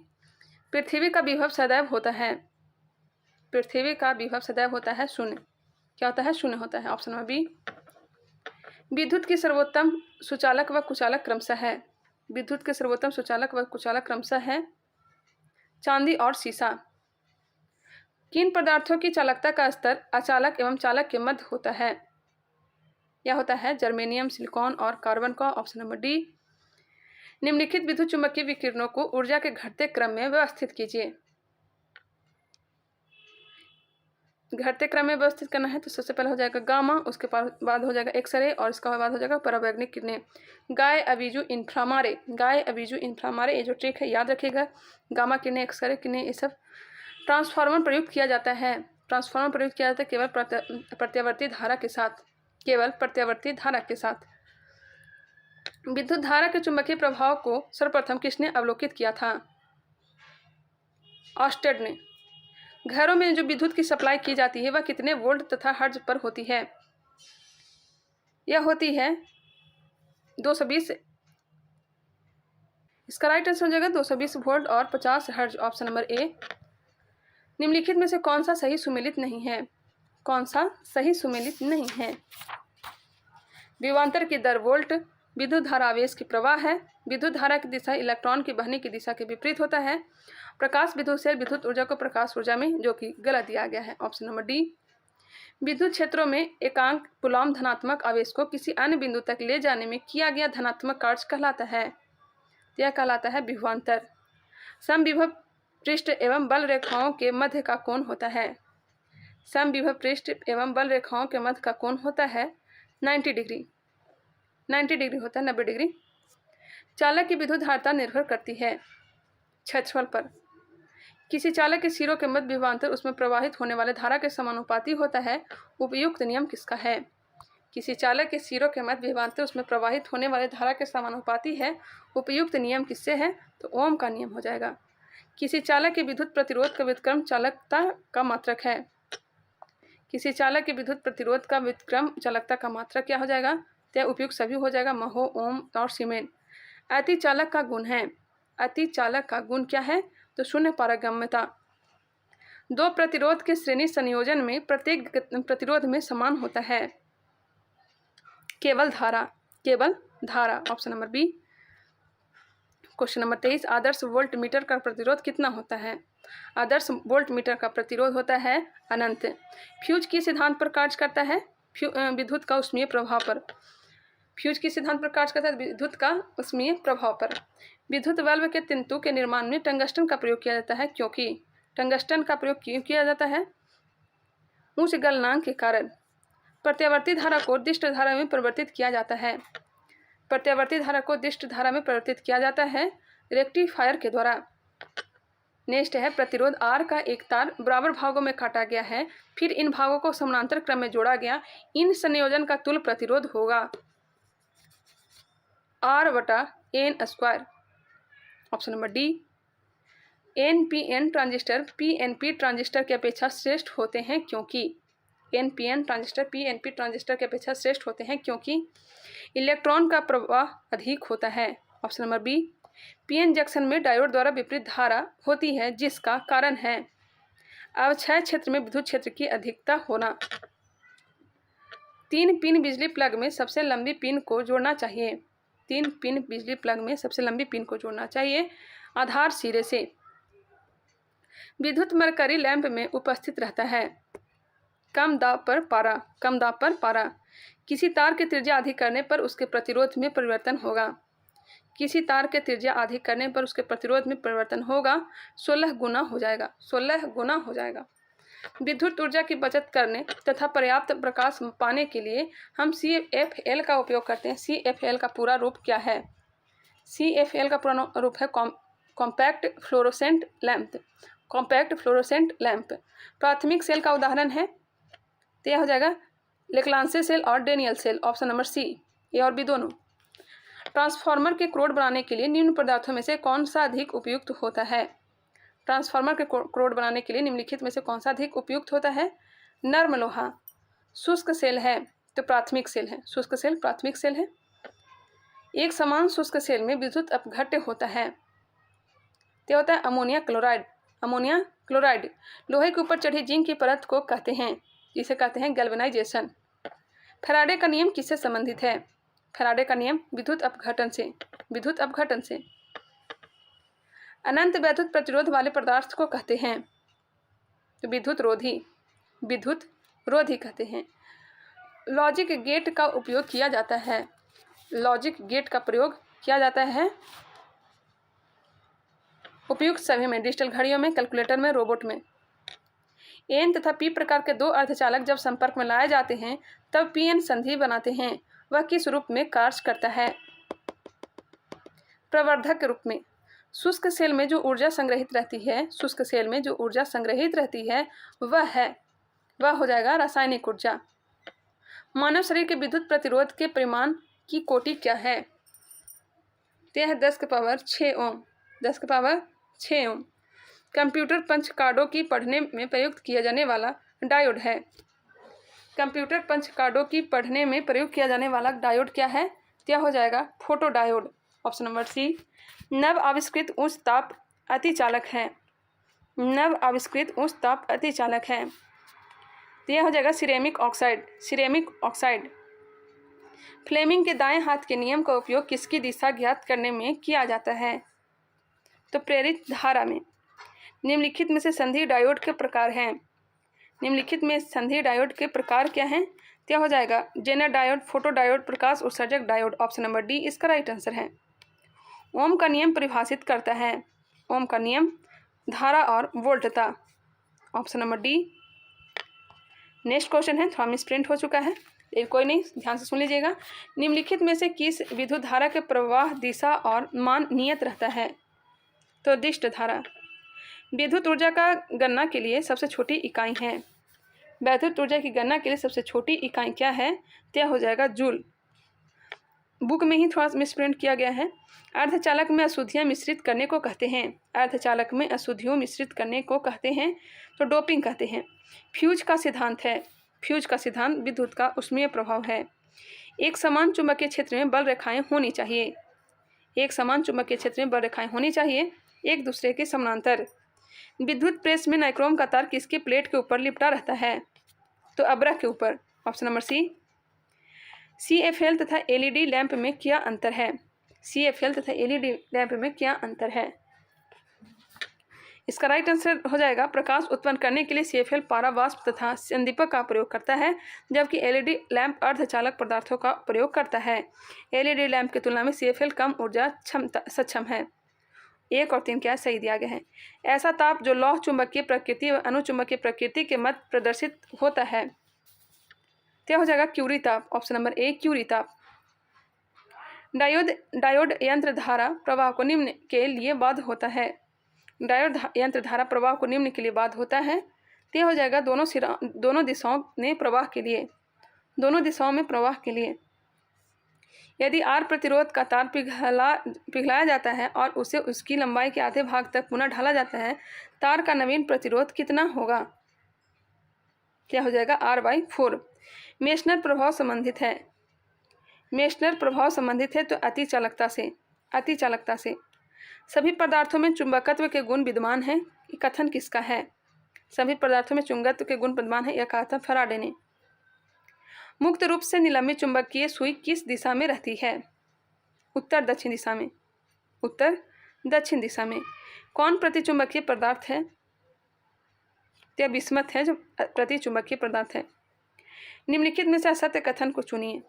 पृथ्वी का विभव सदैव होता है, पृथ्वी का विभव सदैव होता है शून्य। क्या होता है? शून्य होता है। Option number B. विद्युत की सर्वोत्तम सुचालक व कुचालक क्रमशः है, विद्युत के सर्वोत्तम सुचालक व कुचालक क्रमशः है चांदी और सीसा। किन पदार्थों की चालकता का स्तर अचालक एवं चालक के मध्य होता है? यह होता है जर्मेनियम, सिलिकॉन और कार्बन का। Option number D. निम्नलिखित विद्युत चुम्बकीय विकिरणों को ऊर्जा के घटते क्रम में व्यवस्थित कीजिए। घटते क्रम में व्यवस्थित करना है तो सबसे पहले हो जाएगा गामा, उसके बाद हो जाएगा एक्सरे और इसका बाद हो जाएगा परावैज्ञानिक किरणें। गाय अवीजु इंफ्रामारे, गाय अवीजु इंफ्रामारे, ये जो ट्रिक है याद रखिएगा। गामा किरणें, एक्सरे किरणें, ये सब ट्रांसफार्मर प्रयुक्त किया जाता है, ट्रांसफार्मर प्रयुक्त किया जाता है केवल प्रत्यावर्ती धारा के साथ, केवल प्रत्यावर्ती धारा के साथ। विद्युत धारा के चुंबकीय प्रभाव को सर्वप्रथम किसने अवलोकित किया था? ऑस्टेड ने। घरों में जो विद्युत की सप्लाई की जाती है वह कितने वोल्ट तथा हर्ट्ज पर होती है? यह होती है 220। इसका राइट आंसर हो जाएगा 220 वोल्ट और 50 हर्ट्ज। ऑप्शन नंबर ए। निम्नलिखित में से कौन सा सही सुमेलित नहीं है? कौन सा सही सुमेलित नहीं है? विभवांतर की दर वोल्ट, विद्युत धारा आवेश की प्रवाह है, विद्युत धारा की दिशा इलेक्ट्रॉन की बहने की दिशा के विपरीत होता है, प्रकाश विद्युत से विद्युत ऊर्जा को प्रकाश ऊर्जा में, जो कि गलत दिया गया है। Option number D. विद्युत क्षेत्रों में एकांक कूलॉम धनात्मक आवेश को किसी अन्य बिंदु तक ले जाने में किया गया धनात्मक कार्य कहलाता है। यह कहलाता है विभवांतर। समविभव पृष्ठ एवं बल रेखाओं के मध्य का कोण होता है, समविभव पृष्ठ एवं बल रेखाओं के मध्य का कोण होता है 90 डिग्री, 90 डिग्री होता है, 90 डिग्री। चालक की विद्युत धारिता निर्भर करती है क्षेत्रफल पर। किसी चालक के सिरों के मध्य विभवांतर उसमें प्रवाहित होने वाले धारा के समानुपाती होता है। उपयुक्त नियम किसका है? किसी चालक के सिरों के मध्य विभवांतर उसमें प्रवाहित होने वाले धारा के समानुपाती है। उपयुक्त नियम किससे है? तो ओम का नियम हो जाएगा। किसी चालक के विद्युत प्रतिरोध का व्युत्क्रम चालकता का मात्रक है, किसी चालक के विद्युत प्रतिरोध का व्युत्क्रम चालकता का मात्रक क्या हो जाएगा? तो उपयुक्त सभी हो जाएगा, महो, ओम और सीमेन। अति चालक का गुण है, अति चालक का गुण क्या है? तो शून्य पारगम्यता। दो प्रतिरोध के श्रेणी संयोजन में प्रत्येक प्रतिरोध में समान होता है केवल धारा, केवल धारा। Option number B. Question number 23। आदर्श वोल्ट मीटर का प्रतिरोध कितना होता है? आदर्श वोल्ट मीटर का प्रतिरोध होता है अनंत। फ्यूज की सिद्धांत पर कार्य करता है विद्युत का उष्मीय प्रभाव पर। फ्यूज की सिद्धांत पर कार्य करता है विद्युत का उष्मीय प्रभाव पर। विद्युत बल्ब के तंतु के निर्माण में टंगस्टन का प्रयोग किया जाता है, क्योंकि टंगस्टन का प्रयोग क्यों किया जाता है? उच्च गलनांक के कारण। प्रत्यावर्ती धारा को दिष्ट धारा में परिवर्तित किया जाता है, प्रत्यावर्ती धारा को दिष्ट धारा में परिवर्तित किया जाता है रेक्टिफायर के द्वारा। नेक्स्ट है प्रतिरोध आर का एक तार बराबर भागों में काटा गया है, फिर इन भागों को समानांतर क्रम में जोड़ा गया। इन संयोजन का तुल्य प्रतिरोध होगा R/N²। Option number D. NPN transistor PNP transistor की अपेक्षा श्रेष्ठ होते हैं, क्योंकि NPN ट्रांजिस्टर PNP ट्रांजिस्टर की अपेक्षा श्रेष्ठ होते हैं क्योंकि इलेक्ट्रॉन का प्रवाह अधिक होता है। Option number B. PN junction में डायोड द्वारा विपरीत धारा होती है, जिसका कारण है अवक्षय क्षेत्र में विद्युत क्षेत्र की अधिकता होना। 3 पिन बिजली प्लग में सबसे लंबी पिन को जोड़ना चाहिए, 3 पिन बिजली प्लग में सबसे लंबी पिन को जोड़ना चाहिए आधार सिरे से। विद्युत मरकरी लैंप में उपस्थित रहता है कम दाब पर पारा, कम दाब पर पारा। किसी तार की त्रिज्या अधिक करने पर उसके प्रतिरोध में परिवर्तन होगा, किसी तार के त्रिज्या अधिक करने पर उसके प्रतिरोध में परिवर्तन होगा 16 गुना हो जाएगा, 16 गुना हो जाएगा। विद्युत ऊर्जा की बचत करने तथा पर्याप्त प्रकाश पाने के लिए हम CFL का उपयोग करते हैं। CFL का पूरा रूप क्या है? CFL का पूरा रूप है compact fluorescent lamp. Compact fluorescent lamp प्राथमिक सेल का उदाहरण है, तो यह हो जाएगा लेक्लांसे सेल और Daniell cell, option number c, a और बी दोनों। ट्रांसफार्मर के क्रोड बनाने के लिए निम्न पदार्थों में से कौन सा अधिक उपयुक्त होता है? ट्रांसफार्मर के क्रोड बनाने के लिए निम्नलिखित में से कौन सा अधिक उपयुक्त होता है? नर्म लोहा। शुष्क सेल है तो प्राथमिक सेल है, शुष्क सेल प्राथमिक सेल है। एक समान शुष्क सेल में विद्युत अपघट्य होता है, तो होता है अमोनिया क्लोराइड। अमोनिया क्लोराइड लोहे के ऊपर चढ़ी जिंक की परत को कहते हैं, जिसे कहते हैं गैल्वेनाइजेशन। फैराडे का नियम किससे संबंधित है? फैराडे का नियम विद्युत अपघटन से, विद्युत अपघटन से। अनंत वैद्युत प्रतिरोध वाले पदार्थ को कहते हैं, तो विद्युत रोधी, विद्युत रोधी कहते हैं। लॉजिक गेट का उपयोग किया जाता है, लॉजिक गेट का प्रयोग किया जाता है उपयुक्त सभी में, डिजिटल घड़ियों में, कैलकुलेटर में, रोबोट में। एन तथा पी प्रकार के दो अर्धचालक जब संपर्क में लाए जाते हैं तब पीएन संधि बनाते हैं। वह किस रूप में कार्य करता है? प्रवर्धक के रूप में। शुष्क सेल में जो ऊर्जा संग्रहित रहती है, शुष्क सेल में जो ऊर्जा संग्रहित रहती है वह हो जाएगा रासायनिक ऊर्जा। मानव शरीर के विद्युत प्रतिरोध के परिमाण की कोटि क्या है? यह 10⁶ ओम, 10⁶ ओम। कंप्यूटर पंच कार्डों की पढ़ने में प्रयुक्त किया जाने वाला डायोड है। कंप्यूटर पंच कार्डों की पढ़ने में प्रयुक्त किया जाने वाला डायोड क्या है? क्या हो जाएगा? Photo diode, option number C. नव आविष्कृत उच्च ताप अतिचालक है, नव आविष्कृत उच्च ताप अतिचालक है, तो यह हो जाएगा ceramic oxide, ceramic oxide. Fleming के दाएं हाथ के नियम का उपयोग किसकी दिशा ज्ञात करने में किया जाता है? तो प्रेरित धारा में। निम्नलिखित में से संधि डायोड के प्रकार हैं, निम्नलिखित में संधि डायोड के प्रकार क्या हैं? क्या हो जाएगा? जेनर डायोड, फोटो डायोड, प्रकाश उत्सर्जक डायोड, ऑप्शन नंबर डी इसका राइट आंसर है। ओम का नियम परिभाषित करता है, ओम का नियम धारा और वोल्टता, option number d. Next question है, थोड़ा मिसप्रिंट हो चुका है, कोई नहीं, ध्यान से सुन लीजिएगा। निम्नलिखित में से किस विद्युत धारा के प्रवाह दिशा और मान नियत रहता है? तो दिष्ट धारा। विद्युत ऊर्जा का गणना के लिए सबसे छोटी इकाई है, विद्युत ऊर्जा की गणना के लिए सबसे छोटी इकाई क्या है? क्या हो जाएगा? जूल। बुक में ही थोड़ा मिसप्रिंट किया गया है। अर्धचालक में अशुद्धियाँ मिश्रित करने को कहते हैं, अर्धचालक में अशुद्धियों मिश्रित करने को कहते हैं तो डोपिंग कहते हैं। फ्यूज का सिद्धांत है, फ्यूज का सिद्धांत विद्युत का ऊष्मीय प्रभाव है। एक समान चुंबकीय क्षेत्र में बल रेखाएं होनी चाहिए, एक समान चुंबकीय क्षेत्र में बल रेखाएं होनी चाहिए एक दूसरे के समानांतर। विद्युत प्रेस में नाइक्रोम का तार किसके प्लेट के ऊपर लिपटा रहता है? तो अब्रह के ऊपर, ऑप्शन नंबर सी। CFL तथा LED लैंप में क्या अंतर है? CFL तथा LED लैंप में क्या अंतर है? इसका राइट आंसर हो जाएगा प्रकाश उत्पन्न करने के लिए CFL पारावाष्प तथा संदीपक का प्रयोग करता है, जबकि LED लैंप अर्धचालक पदार्थों का प्रयोग करता है। LED लैंप की तुलना में CFL कम ऊर्जा सक्षम है। 1 और 3 क्या सही दिया गया है? ऐसा ताप जो लौह चुंबकीय प्रकृति व अनुचुंबकीय प्रकृति के मध्य प्रदर्शित होता है, क्या हो जाएगा? क्यूरी ताप, ऑप्शन नंबर ए क्यूरी ताप। डायोड यंत्र धारा प्रवाह को निम्न के लिए बाध्य होता है, डायोड यंत्र धारा प्रवाह को निम्न के लिए बाध्य होता है, तो हो जाएगा दोनों दिशाओं में प्रवाह के लिए, दोनों दिशाओं में प्रवाह के लिए। यदि आर प्रतिरोध का तार पिघलाया जाता है और उसे उसकी लंबाई के आधे भाग तक पुनः ढाला जाता है, तार का नवीन प्रतिरोध कितना होगा? क्या हो जाएगा? R/4। मेसनर प्रभाव संबंधित है, मेसनर प्रभाव संबंधित है तो अतिचालकता से, अतिचालकता से। सभी पदार्थों में चुंबकत्व के गुण विद्यमान हैं, ये कथन किसका है? सभी पदार्थों में चुंबकत्व के गुण विद्यमान है, यह कहा था फैराडे ने। मुक्त रूप से निलंबित चुंबकीय सुई किस दिशा में रहती है? उत्तर दक्षिण दिशा में, उत्तर दक्षिण दिशा में। कौन प्रतिचुंबकीय पदार्थ है? यह बिस्मथ है जो प्रतिचुंबकीय पदार्थ है। निम्नलिखित में से असत्य कथन को चुनिए।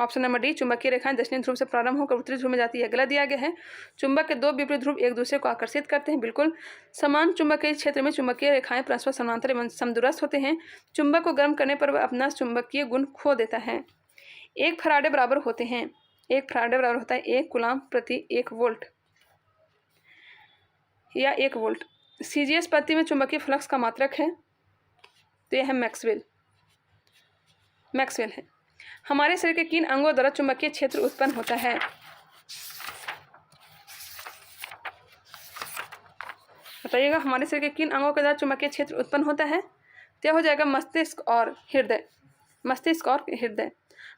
ऑप्शन नंबर डी, चुंबकीय रेखाएं दक्षिणी ध्रुव से प्रारंभ होकर उत्तरी ध्रुव में जाती है, गलत दिया गया है। चुंबक के दो विपरीत ध्रुव एक दूसरे को आकर्षित करते हैं, बिल्कुल। समान चुंबकीय क्षेत्र में चुंबकीय रेखाएं परस्पर समांतर एवं समदूरस्थ होते हैं। चुंबक को गर्म करने पर वह अपना चुंबकीय गुण खो देता है। 1 फराडे बराबर होते हैं, 1 फराडे बराबर होता है 1 कूलाम प्रति 1 वोल्ट या 1 वोल्ट। सीजीएस पद्धति में चुंबकीय फ्लक्स का मात्रक है, तो यह है मैक्सवेल है। हमारे शरीर के किन अंगों द्वारा चुंबकीय क्षेत्र उत्पन्न होता है? बताइएगा, हमारे शरीर के किन अंगों के द्वारा चुंबकीय क्षेत्र उत्पन्न होता है? तो हो जाएगा मस्तिष्क और हृदय।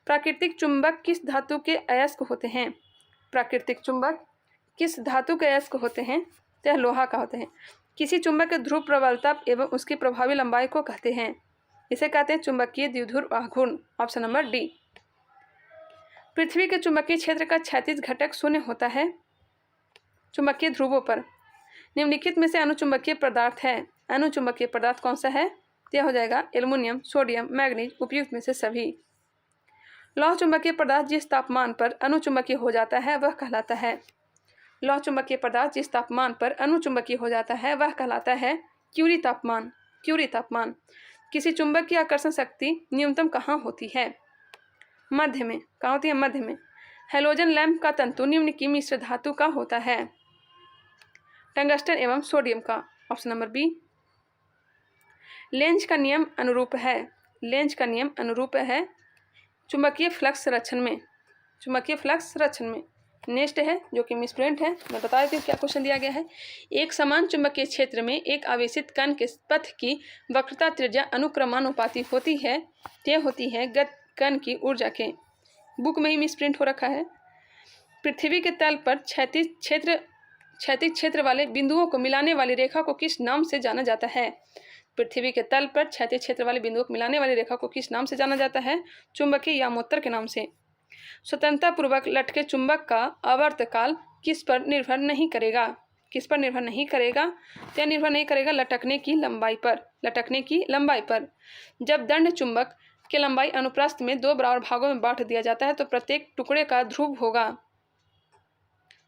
प्राकृतिक चुंबक किस धातु के अयस्क होते हैं? प्राकृतिक चुंबक किस धातु के अयस्क होते हैं? तो यह लोहा का होते हैं। किसी चुंबक के ध्रुव प्रबलता एवं उसकी प्रभावी लंबाई को कहते हैं? इसे कहते हैं चुंबकीय द्विध्रुव आघूर्ण। Option number D. पृथ्वी के चुंबकीय क्षेत्र का क्षैतिज घटक शून्य होता है चुंबकीय ध्रुवों पर। निम्नलिखित में से अनुचुंबकीय पदार्थ है। अनुचुंबकीय पदार्थ कौन सा है? यह हो जाएगा एल्युमिनियम, सोडियम, मैग्नीज, उपयुक्त में से सभी। लौह चुंबकीय पदार्थ जिस तापमान पर अनुचुंबकीय हो जाता है वह कहलाता है। लौह चुंबकीय पदार्थ जिस तापमान पर अनुचुंबकीय हो जाता है वह कहलाता है क्यूरी तापमान। किसी चुंबक की आकर्षण शक्ति न्यूनतम कहाँ होती है? मध्य में। कहाँ होती है? मध्य में। हैलोजन लैंप का तंतु निम्न की मिश्र धातु का होता है? टंगस्टन एवं सोडियम का। Option number B. लेंज का नियम अनुरूप है चुंबकीय फ्लक्स संरक्षण में। नेक्स्ट है जो कि मिसप्रिंट है, मैं बता देती हूँ क्या क्वेश्चन दिया गया है। एक समान चुंबकीय क्षेत्र में एक आवेशित कण के पथ की वक्रता त्रिज्या अनुक्रमानुपाती होती है। यह होती है गत कण की ऊर्जा के। बुक में ही मिसप्रिंट हो रखा है। पृथ्वी के तल पर क्षैतिज क्षेत्र वाले बिंदुओं को मिलाने वाली रेखा को किस नाम से जाना जाता है? पृथ्वी के तल पर क्षैतिज क्षेत्र वाले बिंदुओं को मिलाने वाली रेखा को किस नाम से जाना जाता है? चुंबकीय यामोत्तर के नाम से। स्वतंत्रतापूर्वक लटके चुंबक का आवर्तकाल किस पर निर्भर नहीं करेगा? तो यह निर्भर नहीं करेगा लटकने की लंबाई पर। जब दंड चुंबक की लंबाई अनुप्रस्थ में 2 बराबर भागों में बांट दिया जाता है तो प्रत्येक टुकड़े का ध्रुव होगा,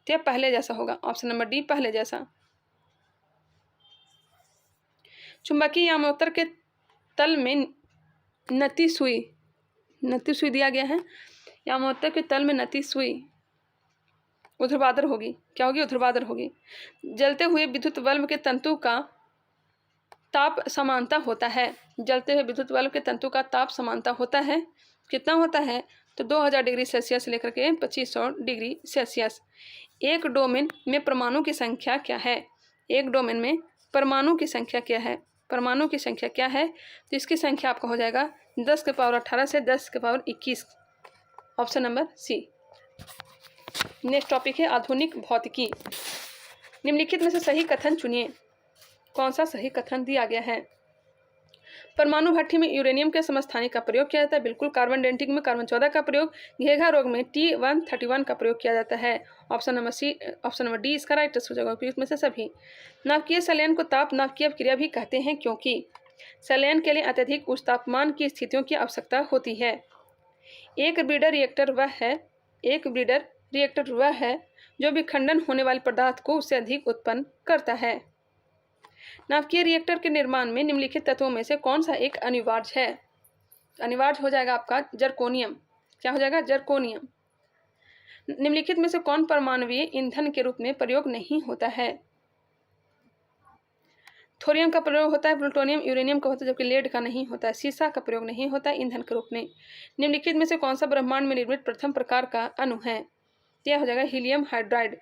तो यह पहले जैसा होगा। ऑप्शन नंबर डी, पहले जैसा। चुंबकीय यामोत्तर के तल में नती सुई दिया गया है। यामोत्तर के तल में नती सुई ऊर्ध्वाधर होगी। क्या होगी? ऊर्ध्वाधर होगी। जलते हुए विद्युत बल्ब के तंतु का ताप समानता होता है। कितना होता है? तो 2000 डिग्री सेल्सियस से लेकर के 2500 डिग्री सेल्सियस। एक डोमेन में परमाणु की संख्या क्या है? परमाणु की संख्या क्या है? तो इसकी संख्या आपका हो जाएगा 10 के पावर 18 से 10 के power 21। Option number C. Next topic है आधुनिक भौतिकी। निम्नलिखित में से सही कथन चुनिए। कौन सा सही कथन दिया गया है? परमाणु भट्ठी में यूरेनियम के समस्थानिक का प्रयोग किया जाता है, बिल्कुल। कार्बन डेटिंग में कार्बन 14 का प्रयोग। घेघा रोग में T131 का प्रयोग किया जाता है। ऑप्शन नंबर डी इसका राइट हो जाएगा, उपयुक्त में से सभी। नाभिकीय संलयन को ताप नाभिकीय अपक्रिया भी कहते हैं क्योंकि संलयन के लिए अत्यधिक उच्च तापमान की स्थितियों की आवश्यकता होती है। एक ब्रीडर रिएक्टर वह है जो विखंडन होने वाले पदार्थ को उससे अधिक उत्पन्न करता है। नाभिकीय रिएक्टर के निर्माण में निम्नलिखित तत्वों में से कौन सा एक अनिवार्य है? अनिवार्य हो जाएगा आपका जर्कोनियम। क्या हो जाएगा? जर्कोनियम। निम्नलिखित में से कौन परमाणुवीय ईंधन के रूप में प्रयोग नहीं होता है? थोरियम का प्रयोग होता है, प्लूटोनियम यूरेनियम का होता है, जबकि लेड का नहीं होता है। सीसा का प्रयोग नहीं होता है ईंधन के रूप में। निम्नलिखित में से कौन सा ब्रह्मांड में निर्मित प्रथम प्रकार का अणु है? यह हो जाएगा helium hydride.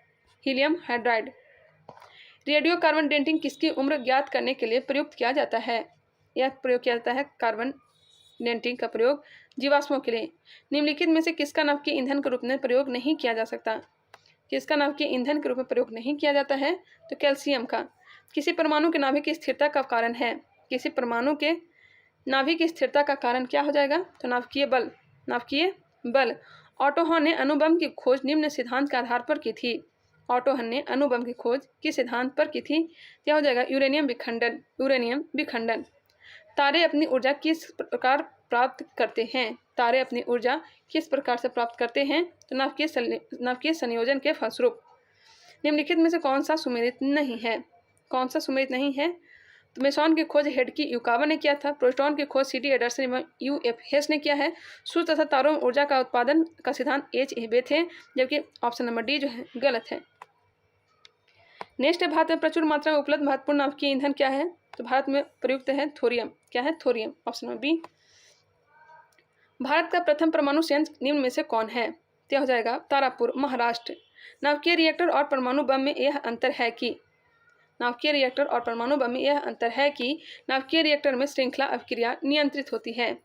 Radio carbon dating किसकी उम्र ज्ञात करने के लिए प्रयुक्त किया जाता है? यह प्रयोग किया जाता है कार्बन डेटिंग का प्रयोग जीवाश्मों के लिए। निम्नलिखित में से किसका नाभिकीय ईंधन के रूप में प्रयोग नहीं किया जा सकता? किसका नाभिकीय ईंधन के रूप में प्रयोग नहीं किया जाता है? तो कैल्शियम का। किसी परमाणु के नाभिक की स्थिरता का कारण है? किसी परमाणु के नाभिक की स्थिरता का कारण क्या हो जाएगा? तो नाभिकीय बल। ऑटो हॉर्न ने अणुबम की खोज निम्न सिद्धांत के आधार पर की थी। यह हो जाएगा यूरेनियम विखंडन। तारे अपनी ऊर्जा किस प्रकार प्राप्त करते हैं? तारे अपनी ऊर्जा किस प्रकार से प्राप्त करते हैं? तो नाभिकीय संयोजन के फलस्वरूप। निम्नलिखित में से कौन सा सुमेलित नहीं है? कौन सा सुमेलित नहीं है? तो मेसॉन की खोज हेडकी युकावा ने किया था। प्रोटॉन की खोज सीटी एडर्सन एवं यूएफ हेस ने किया है। सूर्य तथा तारों में ऊर्जा का उत्पादन का सिद्धांत एच हेबे थे, जबकि ऑप्शन नंबर डी जो है गलत है। नेक्स्ट है, भारत में प्रचुर मात्रा में उपलब्ध महत्वपूर्ण नाभिकीय ईंधन क्या है? तो भारत में प्रयुक्त है थोरियम। क्या है? थोरियम। Option number B. भारत का प्रथम परमाणु संयंत्र निम्न में से कौन है? क्या हो जाएगा? तारापुर, महाराष्ट्र। नाभिकीय रिएक्टर और परमाणु बम में यह अंतर है कि नाभिकीय रिएक्टर और परमाणु बम में यह अंतर है कि नाभिकीय रिएक्टर में श्रृंखला अभिक्रिया नियंत्रित होती है।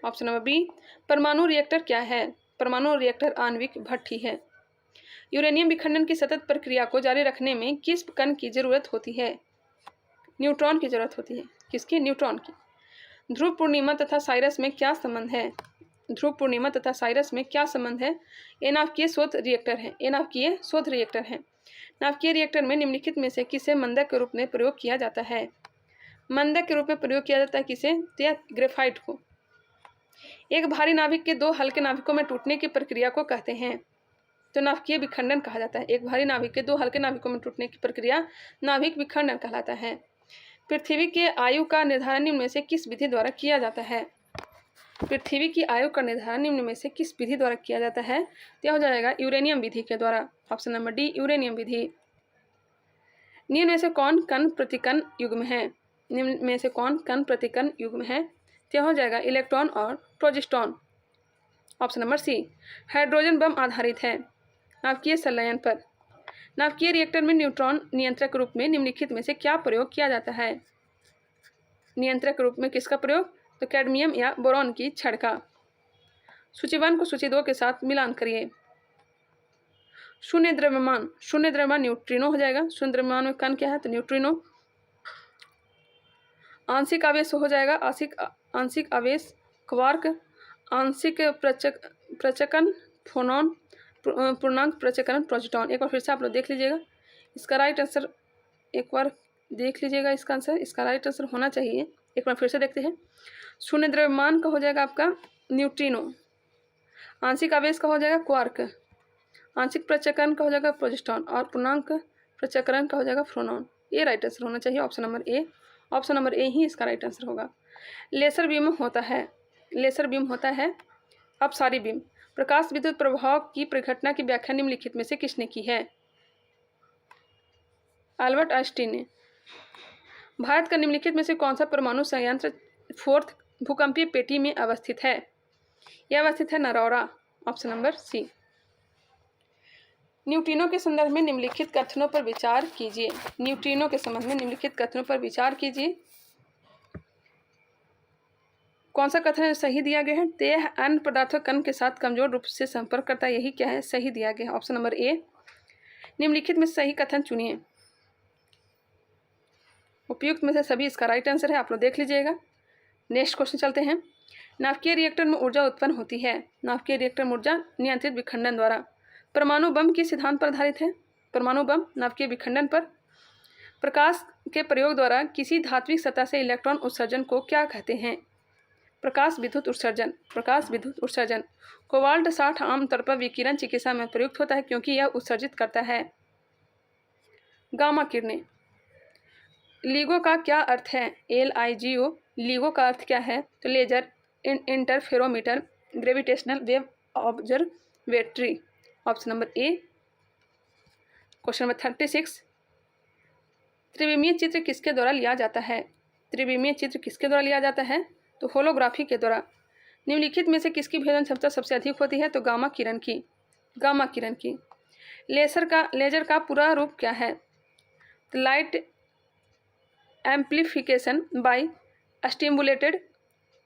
Option number B. परमाणु रिएक्टर क्या है? परमाणु रिएक्टर आणविक भट्ठी है। यूरेनियम विखंडन की सतत प्रक्रिया को जारी रखने में किस कण की जरूरत होती है? न्यूट्रॉन की जरूरत होती है। किसकी? न्यूट्रॉन की। ध्रुव पूर्णिमा तथा साइरस में क्या संबंध है? ध्रुव पूर्णिमा तथा साइरस में क्या संबंध है? ये नाभिकीय शोध रिएक्टर है। ये नाभिकीय शोध रिएक्टर है। नाभिकीय रिएक्टर में निम्नलिखित में से किसे मंदक के रूप में प्रयोग किया जाता है? मंदक के रूप में प्रयोग किया जाता है किसे? तो ग्रेफाइट को। एक भारी नाभिक के दो हल्के नाभिकों में टूटने की प्रक्रिया को कहते हैं? तो नाभिकीय विखंडन कहा जाता है। एक भारी नाभिक के दो हल्के नाभिकों में टूटने की प्रक्रिया नाभिक विखंडन कहलाता है। पृथ्वी के आयु का निर्धारण निम्न में से किस विधि द्वारा किया जाता है? पृथ्वी की आयु का निर्धारण निम्न में से किस विधि द्वारा किया जाता है? यह हो जाएगा यूरेनियम विधि के द्वारा। ऑप्शन नंबर डी, यूरेनियम विधि। निम्न में से कौन कण प्रतिकण युग्म है? निम्न में से कौन कण प्रतिकण युग्म है? यह हो जाएगा इलेक्ट्रॉन और positron. Option number C. Hydrogen bomb आधारित है नाभिकीय संलयन पर। नाभिकीय रिएक्टर में न्यूट्रॉन नियंत्रक रूप में निम्नलिखित में से क्या प्रयोग किया जाता है? नियंत्रक रूप में किसका प्रयोग? तो कैडमियम या बोरॉन की छड़ का। सूची 1 को सूची 2 के साथ मिलान करिए। शून्य द्रव्यमान, शून्य द्रव्यमान न्यूट्रिनो हो जाएगा। शून्य द्रव्यमान में कण क्या है? तो न्यूट्रिनो। आंशिक आवेश हो जाएगा आंशिक आवेश क्वार्क। आंशिक प्रचकन फोनॉन। पूर्णांक प्रचकरण प्रोटॉन। एक बार फिर से आप लोग देख लीजिएगा इसका राइट आंसर। एक बार देख लीजिएगा इसका आंसर, इसका राइट आंसर होना चाहिए। एक बार फिर से देखते हैं। शून्य द्रव्यमान का हो जाएगा आपका न्यूट्रिनो। आंशिक आवेश का हो जाएगा क्वार्क। आंशिक प्रचकरण का हो जाएगा प्रोजेस्ट्रॉन और पूर्णांक प्रचकरण का हो जाएगा फ्रोनॉन। ये राइट आंसर होना चाहिए option number a. Option number a ही इसका राइट आंसर होगा। लेसर बीम होता है, लेसर बीम होता है अपसारी बीम। प्रकाश विद्युत प्रभाव की परिघटना की व्याख्या निम्नलिखित में से किसने की है? अल्बर्ट आइंस्टीन ने। भारत का निम्नलिखित में से कौन सा परमाणु संयंत्र 4th भूकंपीय पेटी में अवस्थित है? यह अवस्थित है Narora. Option number C. Neutrino के संदर्भ में निम्नलिखित कथनों पर विचार कीजिए। न्यूट्रिनो के संबंध में निम्नलिखित कथनों पर विचार कीजिए। कौन सा कथन सही दिया गया है? तो यह अन्य पदार्थों कण के साथ कमजोर रूप से संपर्क करता है। यही क्या है? सही दिया गया है ऑप्शन नंबर ए। निम्नलिखित में सही कथन चुनिए। उपयुक्त में से सभी इसका राइट आंसर है, आप लोग देख लीजिएगा। नेक्स्ट क्वेश्चन चलते हैं। नाभिकीय रिएक्टर में ऊर्जा उत्पन्न होती है। नाभिकीय रिएक्टर में ऊर्जा नियंत्रित विखंडन द्वारा। परमाणु बम किस सिद्धांत पर आधारित है? परमाणु बम नाभिकीय विखंडन पर। प्रकाश के प्रयोग द्वारा किसी धात्विक सतह से इलेक्ट्रॉन उत्सर्जन को क्या कहते हैं? प्रकाश विद्युत उत्सर्जन। प्रकाश विद्युत उत्सर्जन। कोबाल्ट 60 आमतौर पर विकिरण चिकित्सा में प्रयुक्त होता है क्योंकि यह उत्सर्जित करता है गामा किरणें। LIGO का क्या अर्थ है? LIGO। LIGO का अर्थ क्या है? तो laser interferometer gravitational wave observatory. Option number A. Question number 36। त्रिविमीय चित्र किसके द्वारा लिया जाता है? त्रिविमीय चित्र किसके द्वारा लिया जाता है? तो होलोग्राफी के द्वारा। निम्नलिखित में से किसकी भेदन क्षमता सबसे अधिक होती है? तो गामा किरण की। गामा किरण की। लेजर का पूरा रूप क्या है? तो light amplification by stimulated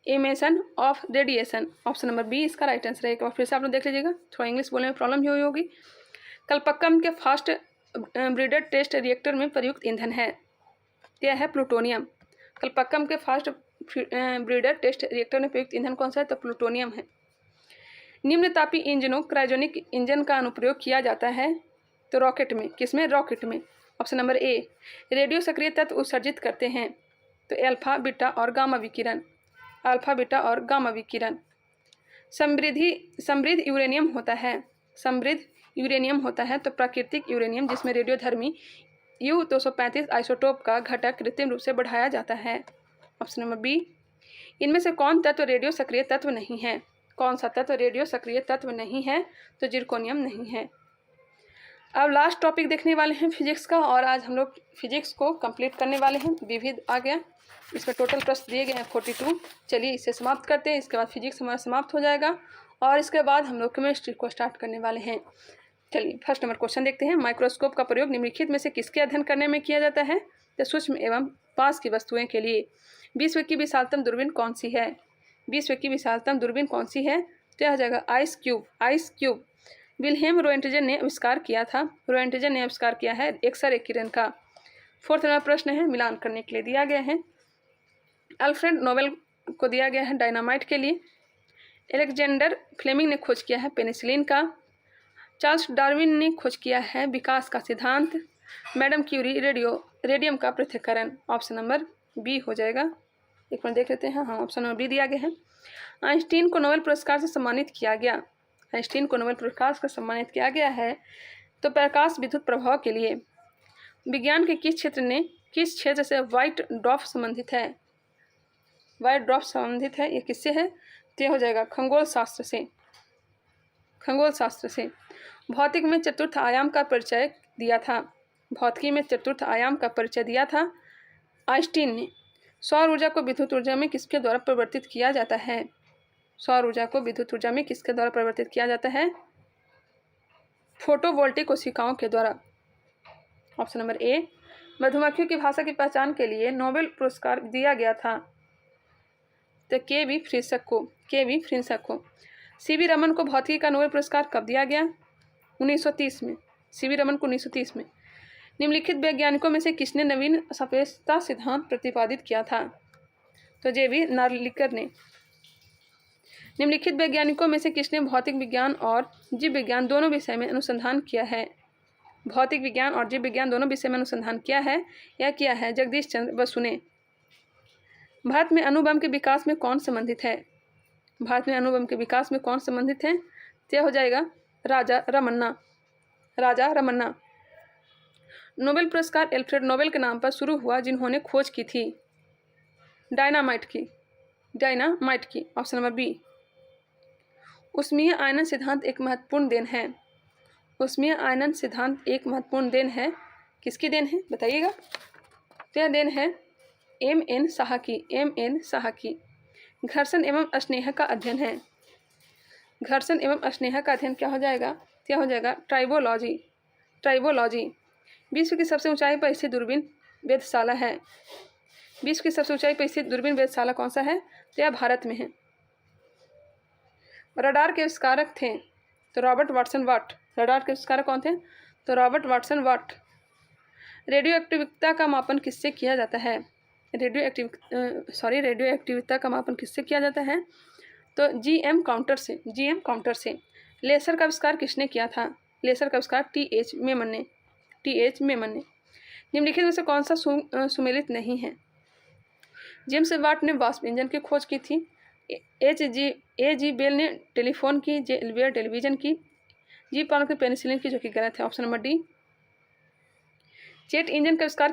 emission of radiation. Option number B इसका राइट आंसर है। एक बार फिर से आप लोग देख लीजिएगा, थोड़ा इंग्लिश बोलने में प्रॉब्लम हुई होगी। कल्पक्कम के फास्ट ब्रीडर टेस्ट रिएक्टर में प्रयुक्त ईंधन है। यह है प्लूटोनियम। कल्पक्कम के फास्ट ब्रीडर टेस्ट रिएक्टर में प्रयुक्त ईंधन कौन सा है? तो प्लूटोनियम है। निम्न तापी इंजनों क्रायोजेनिक इंजन का अनुप्रयोग किया जाता है तो रॉकेट में। किसमें? रॉकेट में। ऑप्शन नंबर ए। रेडियो सक्रिय तत्व उत्सर्जित करते हैं तो अल्फा, बीटा और गामा विकिरण। अल्फा बीटा और गामा विकिरण। समृद्ध यूरेनियम होता है, समृद्ध यूरेनियम होता है तो प्राकृतिक यूरेनियम जिसमें रेडियोधर्मी U-235 आइसोटोप का घटक कृत्रिम रूप से बढ़ाया जाता है। Option number B. इनमें से कौन तत्व रेडियो सक्रिय तत्व नहीं है? कौन सा तत्व रेडियो सक्रिय तत्व नहीं है? तो जिरकोनियम नहीं है। अब लास्ट टॉपिक देखने वाले हैं फिजिक्स का, और आज हम लोग फिजिक्स को कंप्लीट करने वाले हैं। विविध आ गया, इसमें टोटल प्रश्न दिए गए हैं 42। चलिए इसे समाप्त करते हैं, इसके बाद फिजिक्स हमारा समाप्त हो जाएगा और इसके बाद हम लोग केमिस्ट्री को स्टार्ट करने वाले हैं। चलिए फर्स्ट नंबर क्वेश्चन देखते हैं। माइक्रोस्कोप का प्रयोग निम्नलिखित में से किसके अध्ययन करने में किया जाता है? तो सूक्ष्म एवं पास की वस्तुएं के लिए। विश्व की विशालतम दूरबीन कौन सी है? विश्व की विशालतम दूरबीन कौन सी है? तो यह जाएगा आइस क्यूब। विल्हेम रोएंटजन ने आविष्कार किया था। रोएंटजन ने आविष्कार किया है एक्स-रे किरण का। फोर्थ नंबर प्रश्न है, मिलान करने के लिए दिया गया है। अल्फ्रेड नोबेल को दिया गया है डायनामाइट के लिए। एलेक्जेंडर फ्लेमिंग ने खोज किया है पेनिसिलिन का। चार्ल्स डार्विन ने खोज किया है विकास का सिद्धांत। मैडम क्यूरी रेडियम का पृथक्करण। ऑप्शन नंबर बी हो जाएगा। एक बार देख लेते हैं। हाँ, ऑप्शन नंबर बी दिया गया है। आइंस्टीन को नोबेल पुरस्कार से सम्मानित किया गया। आइंस्टीन को नोबेल पुरस्कार से सम्मानित किया गया है तो प्रकाश विद्युत प्रभाव के लिए। विज्ञान के किस क्षेत्र से व्हाइट ड्वार्फ संबंधित है? व्हाइट ड्वार्फ संबंधित है, ये किससे है? तो हो जाएगा खगोल शास्त्र से। भौतिकी में चतुर्थ आयाम का परिचय दिया था आइंस्टीन ने। सौर ऊर्जा को विद्युत ऊर्जा में किसके द्वारा परिवर्तित किया जाता है? सौर ऊर्जा को विद्युत ऊर्जा में किसके द्वारा परिवर्तित किया जाता है? फोटोवोल्टिक कोशिकाओं के द्वारा। ऑप्शन नंबर ए। मधुमक्खियों की भाषा की पहचान के लिए नोबेल पुरस्कार दिया गया था तो के.वी. फ्रिंसक को। सी.वी. रमन को भौतिकी का नोबेल पुरस्कार कब दिया गया? 1930 में। सी.वी. रमन को 1930 में। निम्नलिखित वैज्ञानिकों में से किसने नवीन सापेक्षता सिद्धांत प्रतिपादित किया था? तो जे.वी. नार्लिकर ने। निम्नलिखित वैज्ञानिकों में से किसने भौतिक विज्ञान और जीव विज्ञान दोनों विषय में अनुसंधान किया है? भौतिक विज्ञान और जीव विज्ञान दोनों विषय में अनुसंधान किया है। जगदीश चंद्र बसु ने। भारत में अणुबम के विकास में कौन संबंधित है? भारत में अणुबम के विकास में कौन संबंधित है? तो हो जाएगा राजा रमन्ना। नोबेल पुरस्कार एल्फ्रेड नोबेल के नाम पर शुरू हुआ जिन्होंने खोज की थी डायनामाइट की। Option number B. ऊष्मीय आयनन सिद्धांत एक महत्वपूर्ण देन है। किसकी देन है बताइएगा? तो यह देन है M.N. साहा की। घर्षण एवं स्नेह का अध्ययन है। घर्षण एवं स्नेह का अध्ययन क्या हो जाएगा? क्या हो जाएगा? ट्राइबोलॉजी। विश्व की सबसे ऊंचाई पर स्थित दूरबीन वेधशाला है। विश्व की सबसे ऊंचाई पर स्थित दूरबीन वेधशाला कौन सा है? तो यह भारत में है। रडार के आविष्कारक थे तो रॉबर्ट वाटसन वाट। रडार के आविष्कारक कौन थे? तो रॉबर्ट वाटसन वाट। रेडियोएक्टिविटी का मापन किससे किया जाता है? रेडियोएक्टिविटी का मापन किससे किया जाता है? तो GM काउंटर से। लेसर का आविष्कार किसने किया था? लेसर का आविष्कार TH मेमन ने। निम्नलिखित में से कौन सा सुमेलित नहीं है? जेम्स वाट ने वाष्प इंजन की खोज की थी। A.G. बेल ने टेलीफोन की। J. एल्बियर टेलीविजन की। G. पार्कर की पेनिसिलिन की, जो कि गलत है। Option number D. Jet engine का आविष्कार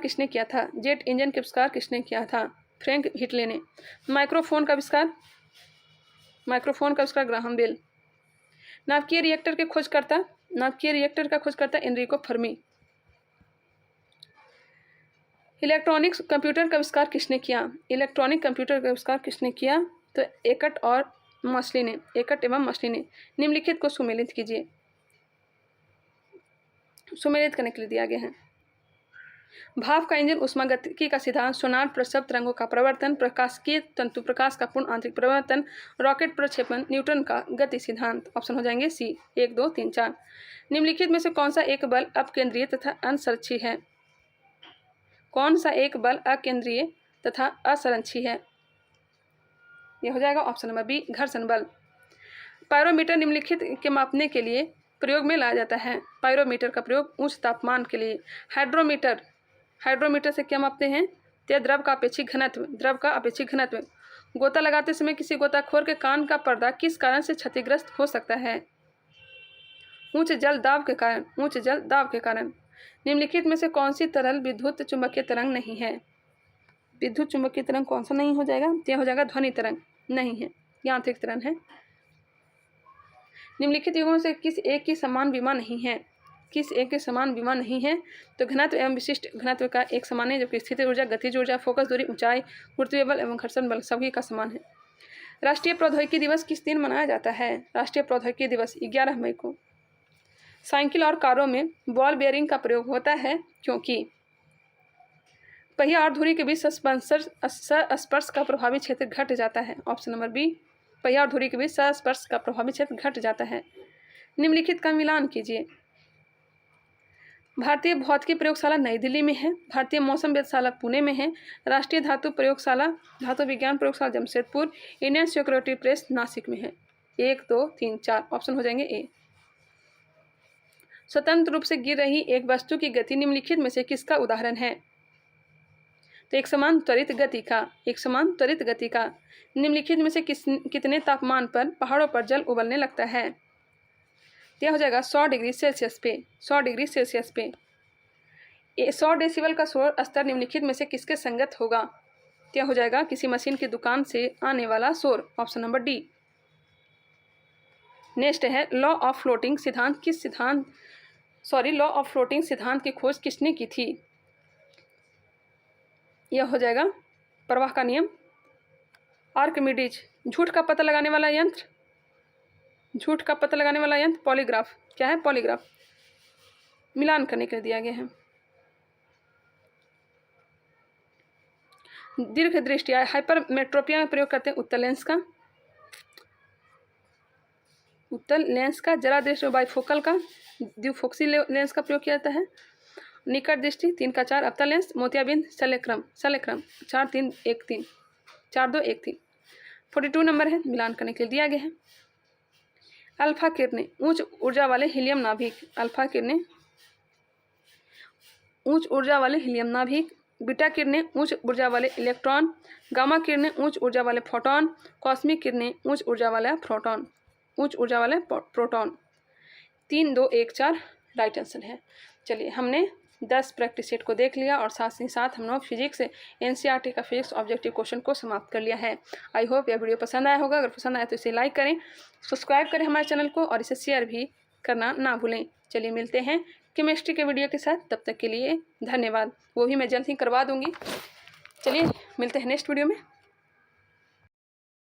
किसने किया था? फ्रैंक हिटले ने। माइक्रोफोन का आविष्कार ग्राहम बेल। नाभिकीय रिएक्टर का खोजकर्ता एनरिको फर्मी। इलेक्ट्रॉनिक कंप्यूटर का आविष्कार किसने किया? तो एकट एवं मसली ने। निम्नलिखित को सुमेलित कीजिए। सुमेलित करने के लिए दिया गया है। भाप का इंजन, ऊष्मागतिकी का सिद्धांत, सोनार प्रसव तरंगों का प्रवर्तन, प्रकाशिकीय तंतु प्रकाश का पूर्ण आंतरिक प्रवर्तन, रॉकेट प्रक्षेपण, न्यूटन का गति सिद्धांत। ऑप्शन हो जाएंगे सी 1, 2, 3, 4। निम्नलिखित में से कौन सा एक बल अपकेंद्रीय तथा असंरक्षी है? यह हो जाएगा ऑप्शन नंबर बी, घर्षण बल। पायरोमीटर निम्नलिखित के मापने के लिए प्रयोग में लाया जाता है। पायरोमीटर का प्रयोग उच्च तापमान के लिए। हाइड्रोमीटर से क्या मापते हैं? द्रव का अपेक्षिक घनत्व। गोता लगाते समय किसी गोताखोर के कान का पर्दा किस कारण से क्षतिग्रस्त हो सकता है? उच्च जल दाब के कारण। उच्च जल दाब के कारण। निम्नलिखित में से कौन सी तरल विद्युत चुंबकीय तरंग नहीं है? विद्युत चुंबकीय तरंग कौन सा नहीं हो जाएगा? यह हो जाएगा ध्वनि तरंग, नहीं है, यांत्रिक तरंग है। निम्नलिखित युगों से किस एक की समान विमा नहीं है? किस एक के समान विमा नहीं है? तो घनत्व एवं विशिष्ट घनत्व का एक समान है, जबकि स्थितिज ऊर्जा, गतिज ऊर्जा, फोकस दूरी, ऊंचाई, गुरुत्वीय बल एवं घर्षण बल सभी का समान है। राष्ट्रीय प्रौद्योगिकी दिवस किस दिन मनाया जाता है? राष्ट्रीय प्रौद्योगिकी दिवस 11 मई को। साइकिल और कारों में बॉल बेयरिंग का प्रयोग होता है क्योंकि पहिया और धुरी के बीच स्पर्श का प्रभावी क्षेत्र घट जाता है। ऑप्शन नंबर बी, पहिया और धुरी के बीच स्पर्श का प्रभावी क्षेत्र घट जाता है। निम्नलिखित का मिलान कीजिए। भारतीय भौतिकी प्रयोगशाला नई दिल्ली में है, भारतीय मौसम वेधशाला पुणे में है, राष्ट्रीय धातु प्रयोगशाला, धातु विज्ञान प्रयोगशाला Jamshedpur, Indian security press Nashik में है। 1, 2, 3, 4 ऑप्शन हो जाएंगे ए। स्वतंत्र रूप से गिर रही एक वस्तु की गति निम्नलिखित में से किसका उदाहरण है? तो एक समान त्वरित गति का। एक समान त्वरित गति का। निम्नलिखित में से कितने तापमान पर पहाड़ों पर जल उबलने लगता है? यह हो जाएगा 100 डिग्री सेल्सियस पे। 100 डिग्री सेल्सियस पे। 100 डेसिबल का शोर स्तर निम्नलिखित में से किसके संगत होगा? क्या हो जाएगा? किसी मशीन की दुकान से आने वाला शोर। Option number d. नेक्स्ट है लॉ ऑफ फ्लोटिंग सिद्धांत लॉ ऑफ फ्लोटिंग सिद्धांत की खोज किसने की थी? यह हो जाएगा प्रवाह का नियम, आर्किमिडीज। झूठ का पता लगाने वाला यंत्र, झूठ का पता लगाने वाला यंत्र पॉलीग्राफ। क्या है? पॉलीग्राफ। मिलान करने के लिए दिया गया है। दीर्घ दृष्टि हाइपरमेट्रोपिया में प्रयोग करते हैं उत्तल लेंस का। उत्तल लेंस का। जरा दृष्टि बाइफोकल का, द्विफोक्सी लेंस का प्रयोग किया जाता है। निकट दृष्टि 3 का 4 अवतल लेंस। मोतियाबिंद शल्यक्रम 4, 3, 1, 3, 4, 2, 1, 3। 42 नंबर है, मिलान करने के लिए दिया गया है। अल्फा किरणें उच्च ऊर्जा वाले हीलियम नाभिक। अल्फा किरणें उच्च ऊर्जा वाले हीलियम नाभिक। बीटा किरणें उच्च ऊर्जा वाले इलेक्ट्रॉन। गामा किरणें उच्च ऊर्जा वाले फोटोन। कॉस्मिक किरणें उच्च ऊर्जा वाला प्रोटॉन। उच्च ऊर्जा वाले प्रोटॉन। 3, 2, 1, 4 राइट आंसर है। चलिए, हमने 10 प्रैक्टिस सेट को देख लिया और साथ ही साथ हम लोग फिजिक्स से एनसीईआरटी का फिजिक्स ऑब्जेक्टिव क्वेश्चन को समाप्त कर लिया है। आई होप यह वीडियो पसंद आया होगा। अगर पसंद आया तो इसे लाइक करें, सब्सक्राइब करें हमारे चैनल को और इसे शेयर भी करना ना भूलें। चलिए, मिलते हैं केमिस्ट्री के वीडियो के साथ। तब तक के लिए धन्यवाद। वो भी मैं जल्द ही करवा दूँगी। चलिए, मिलते हैं नेक्स्ट वीडियो में।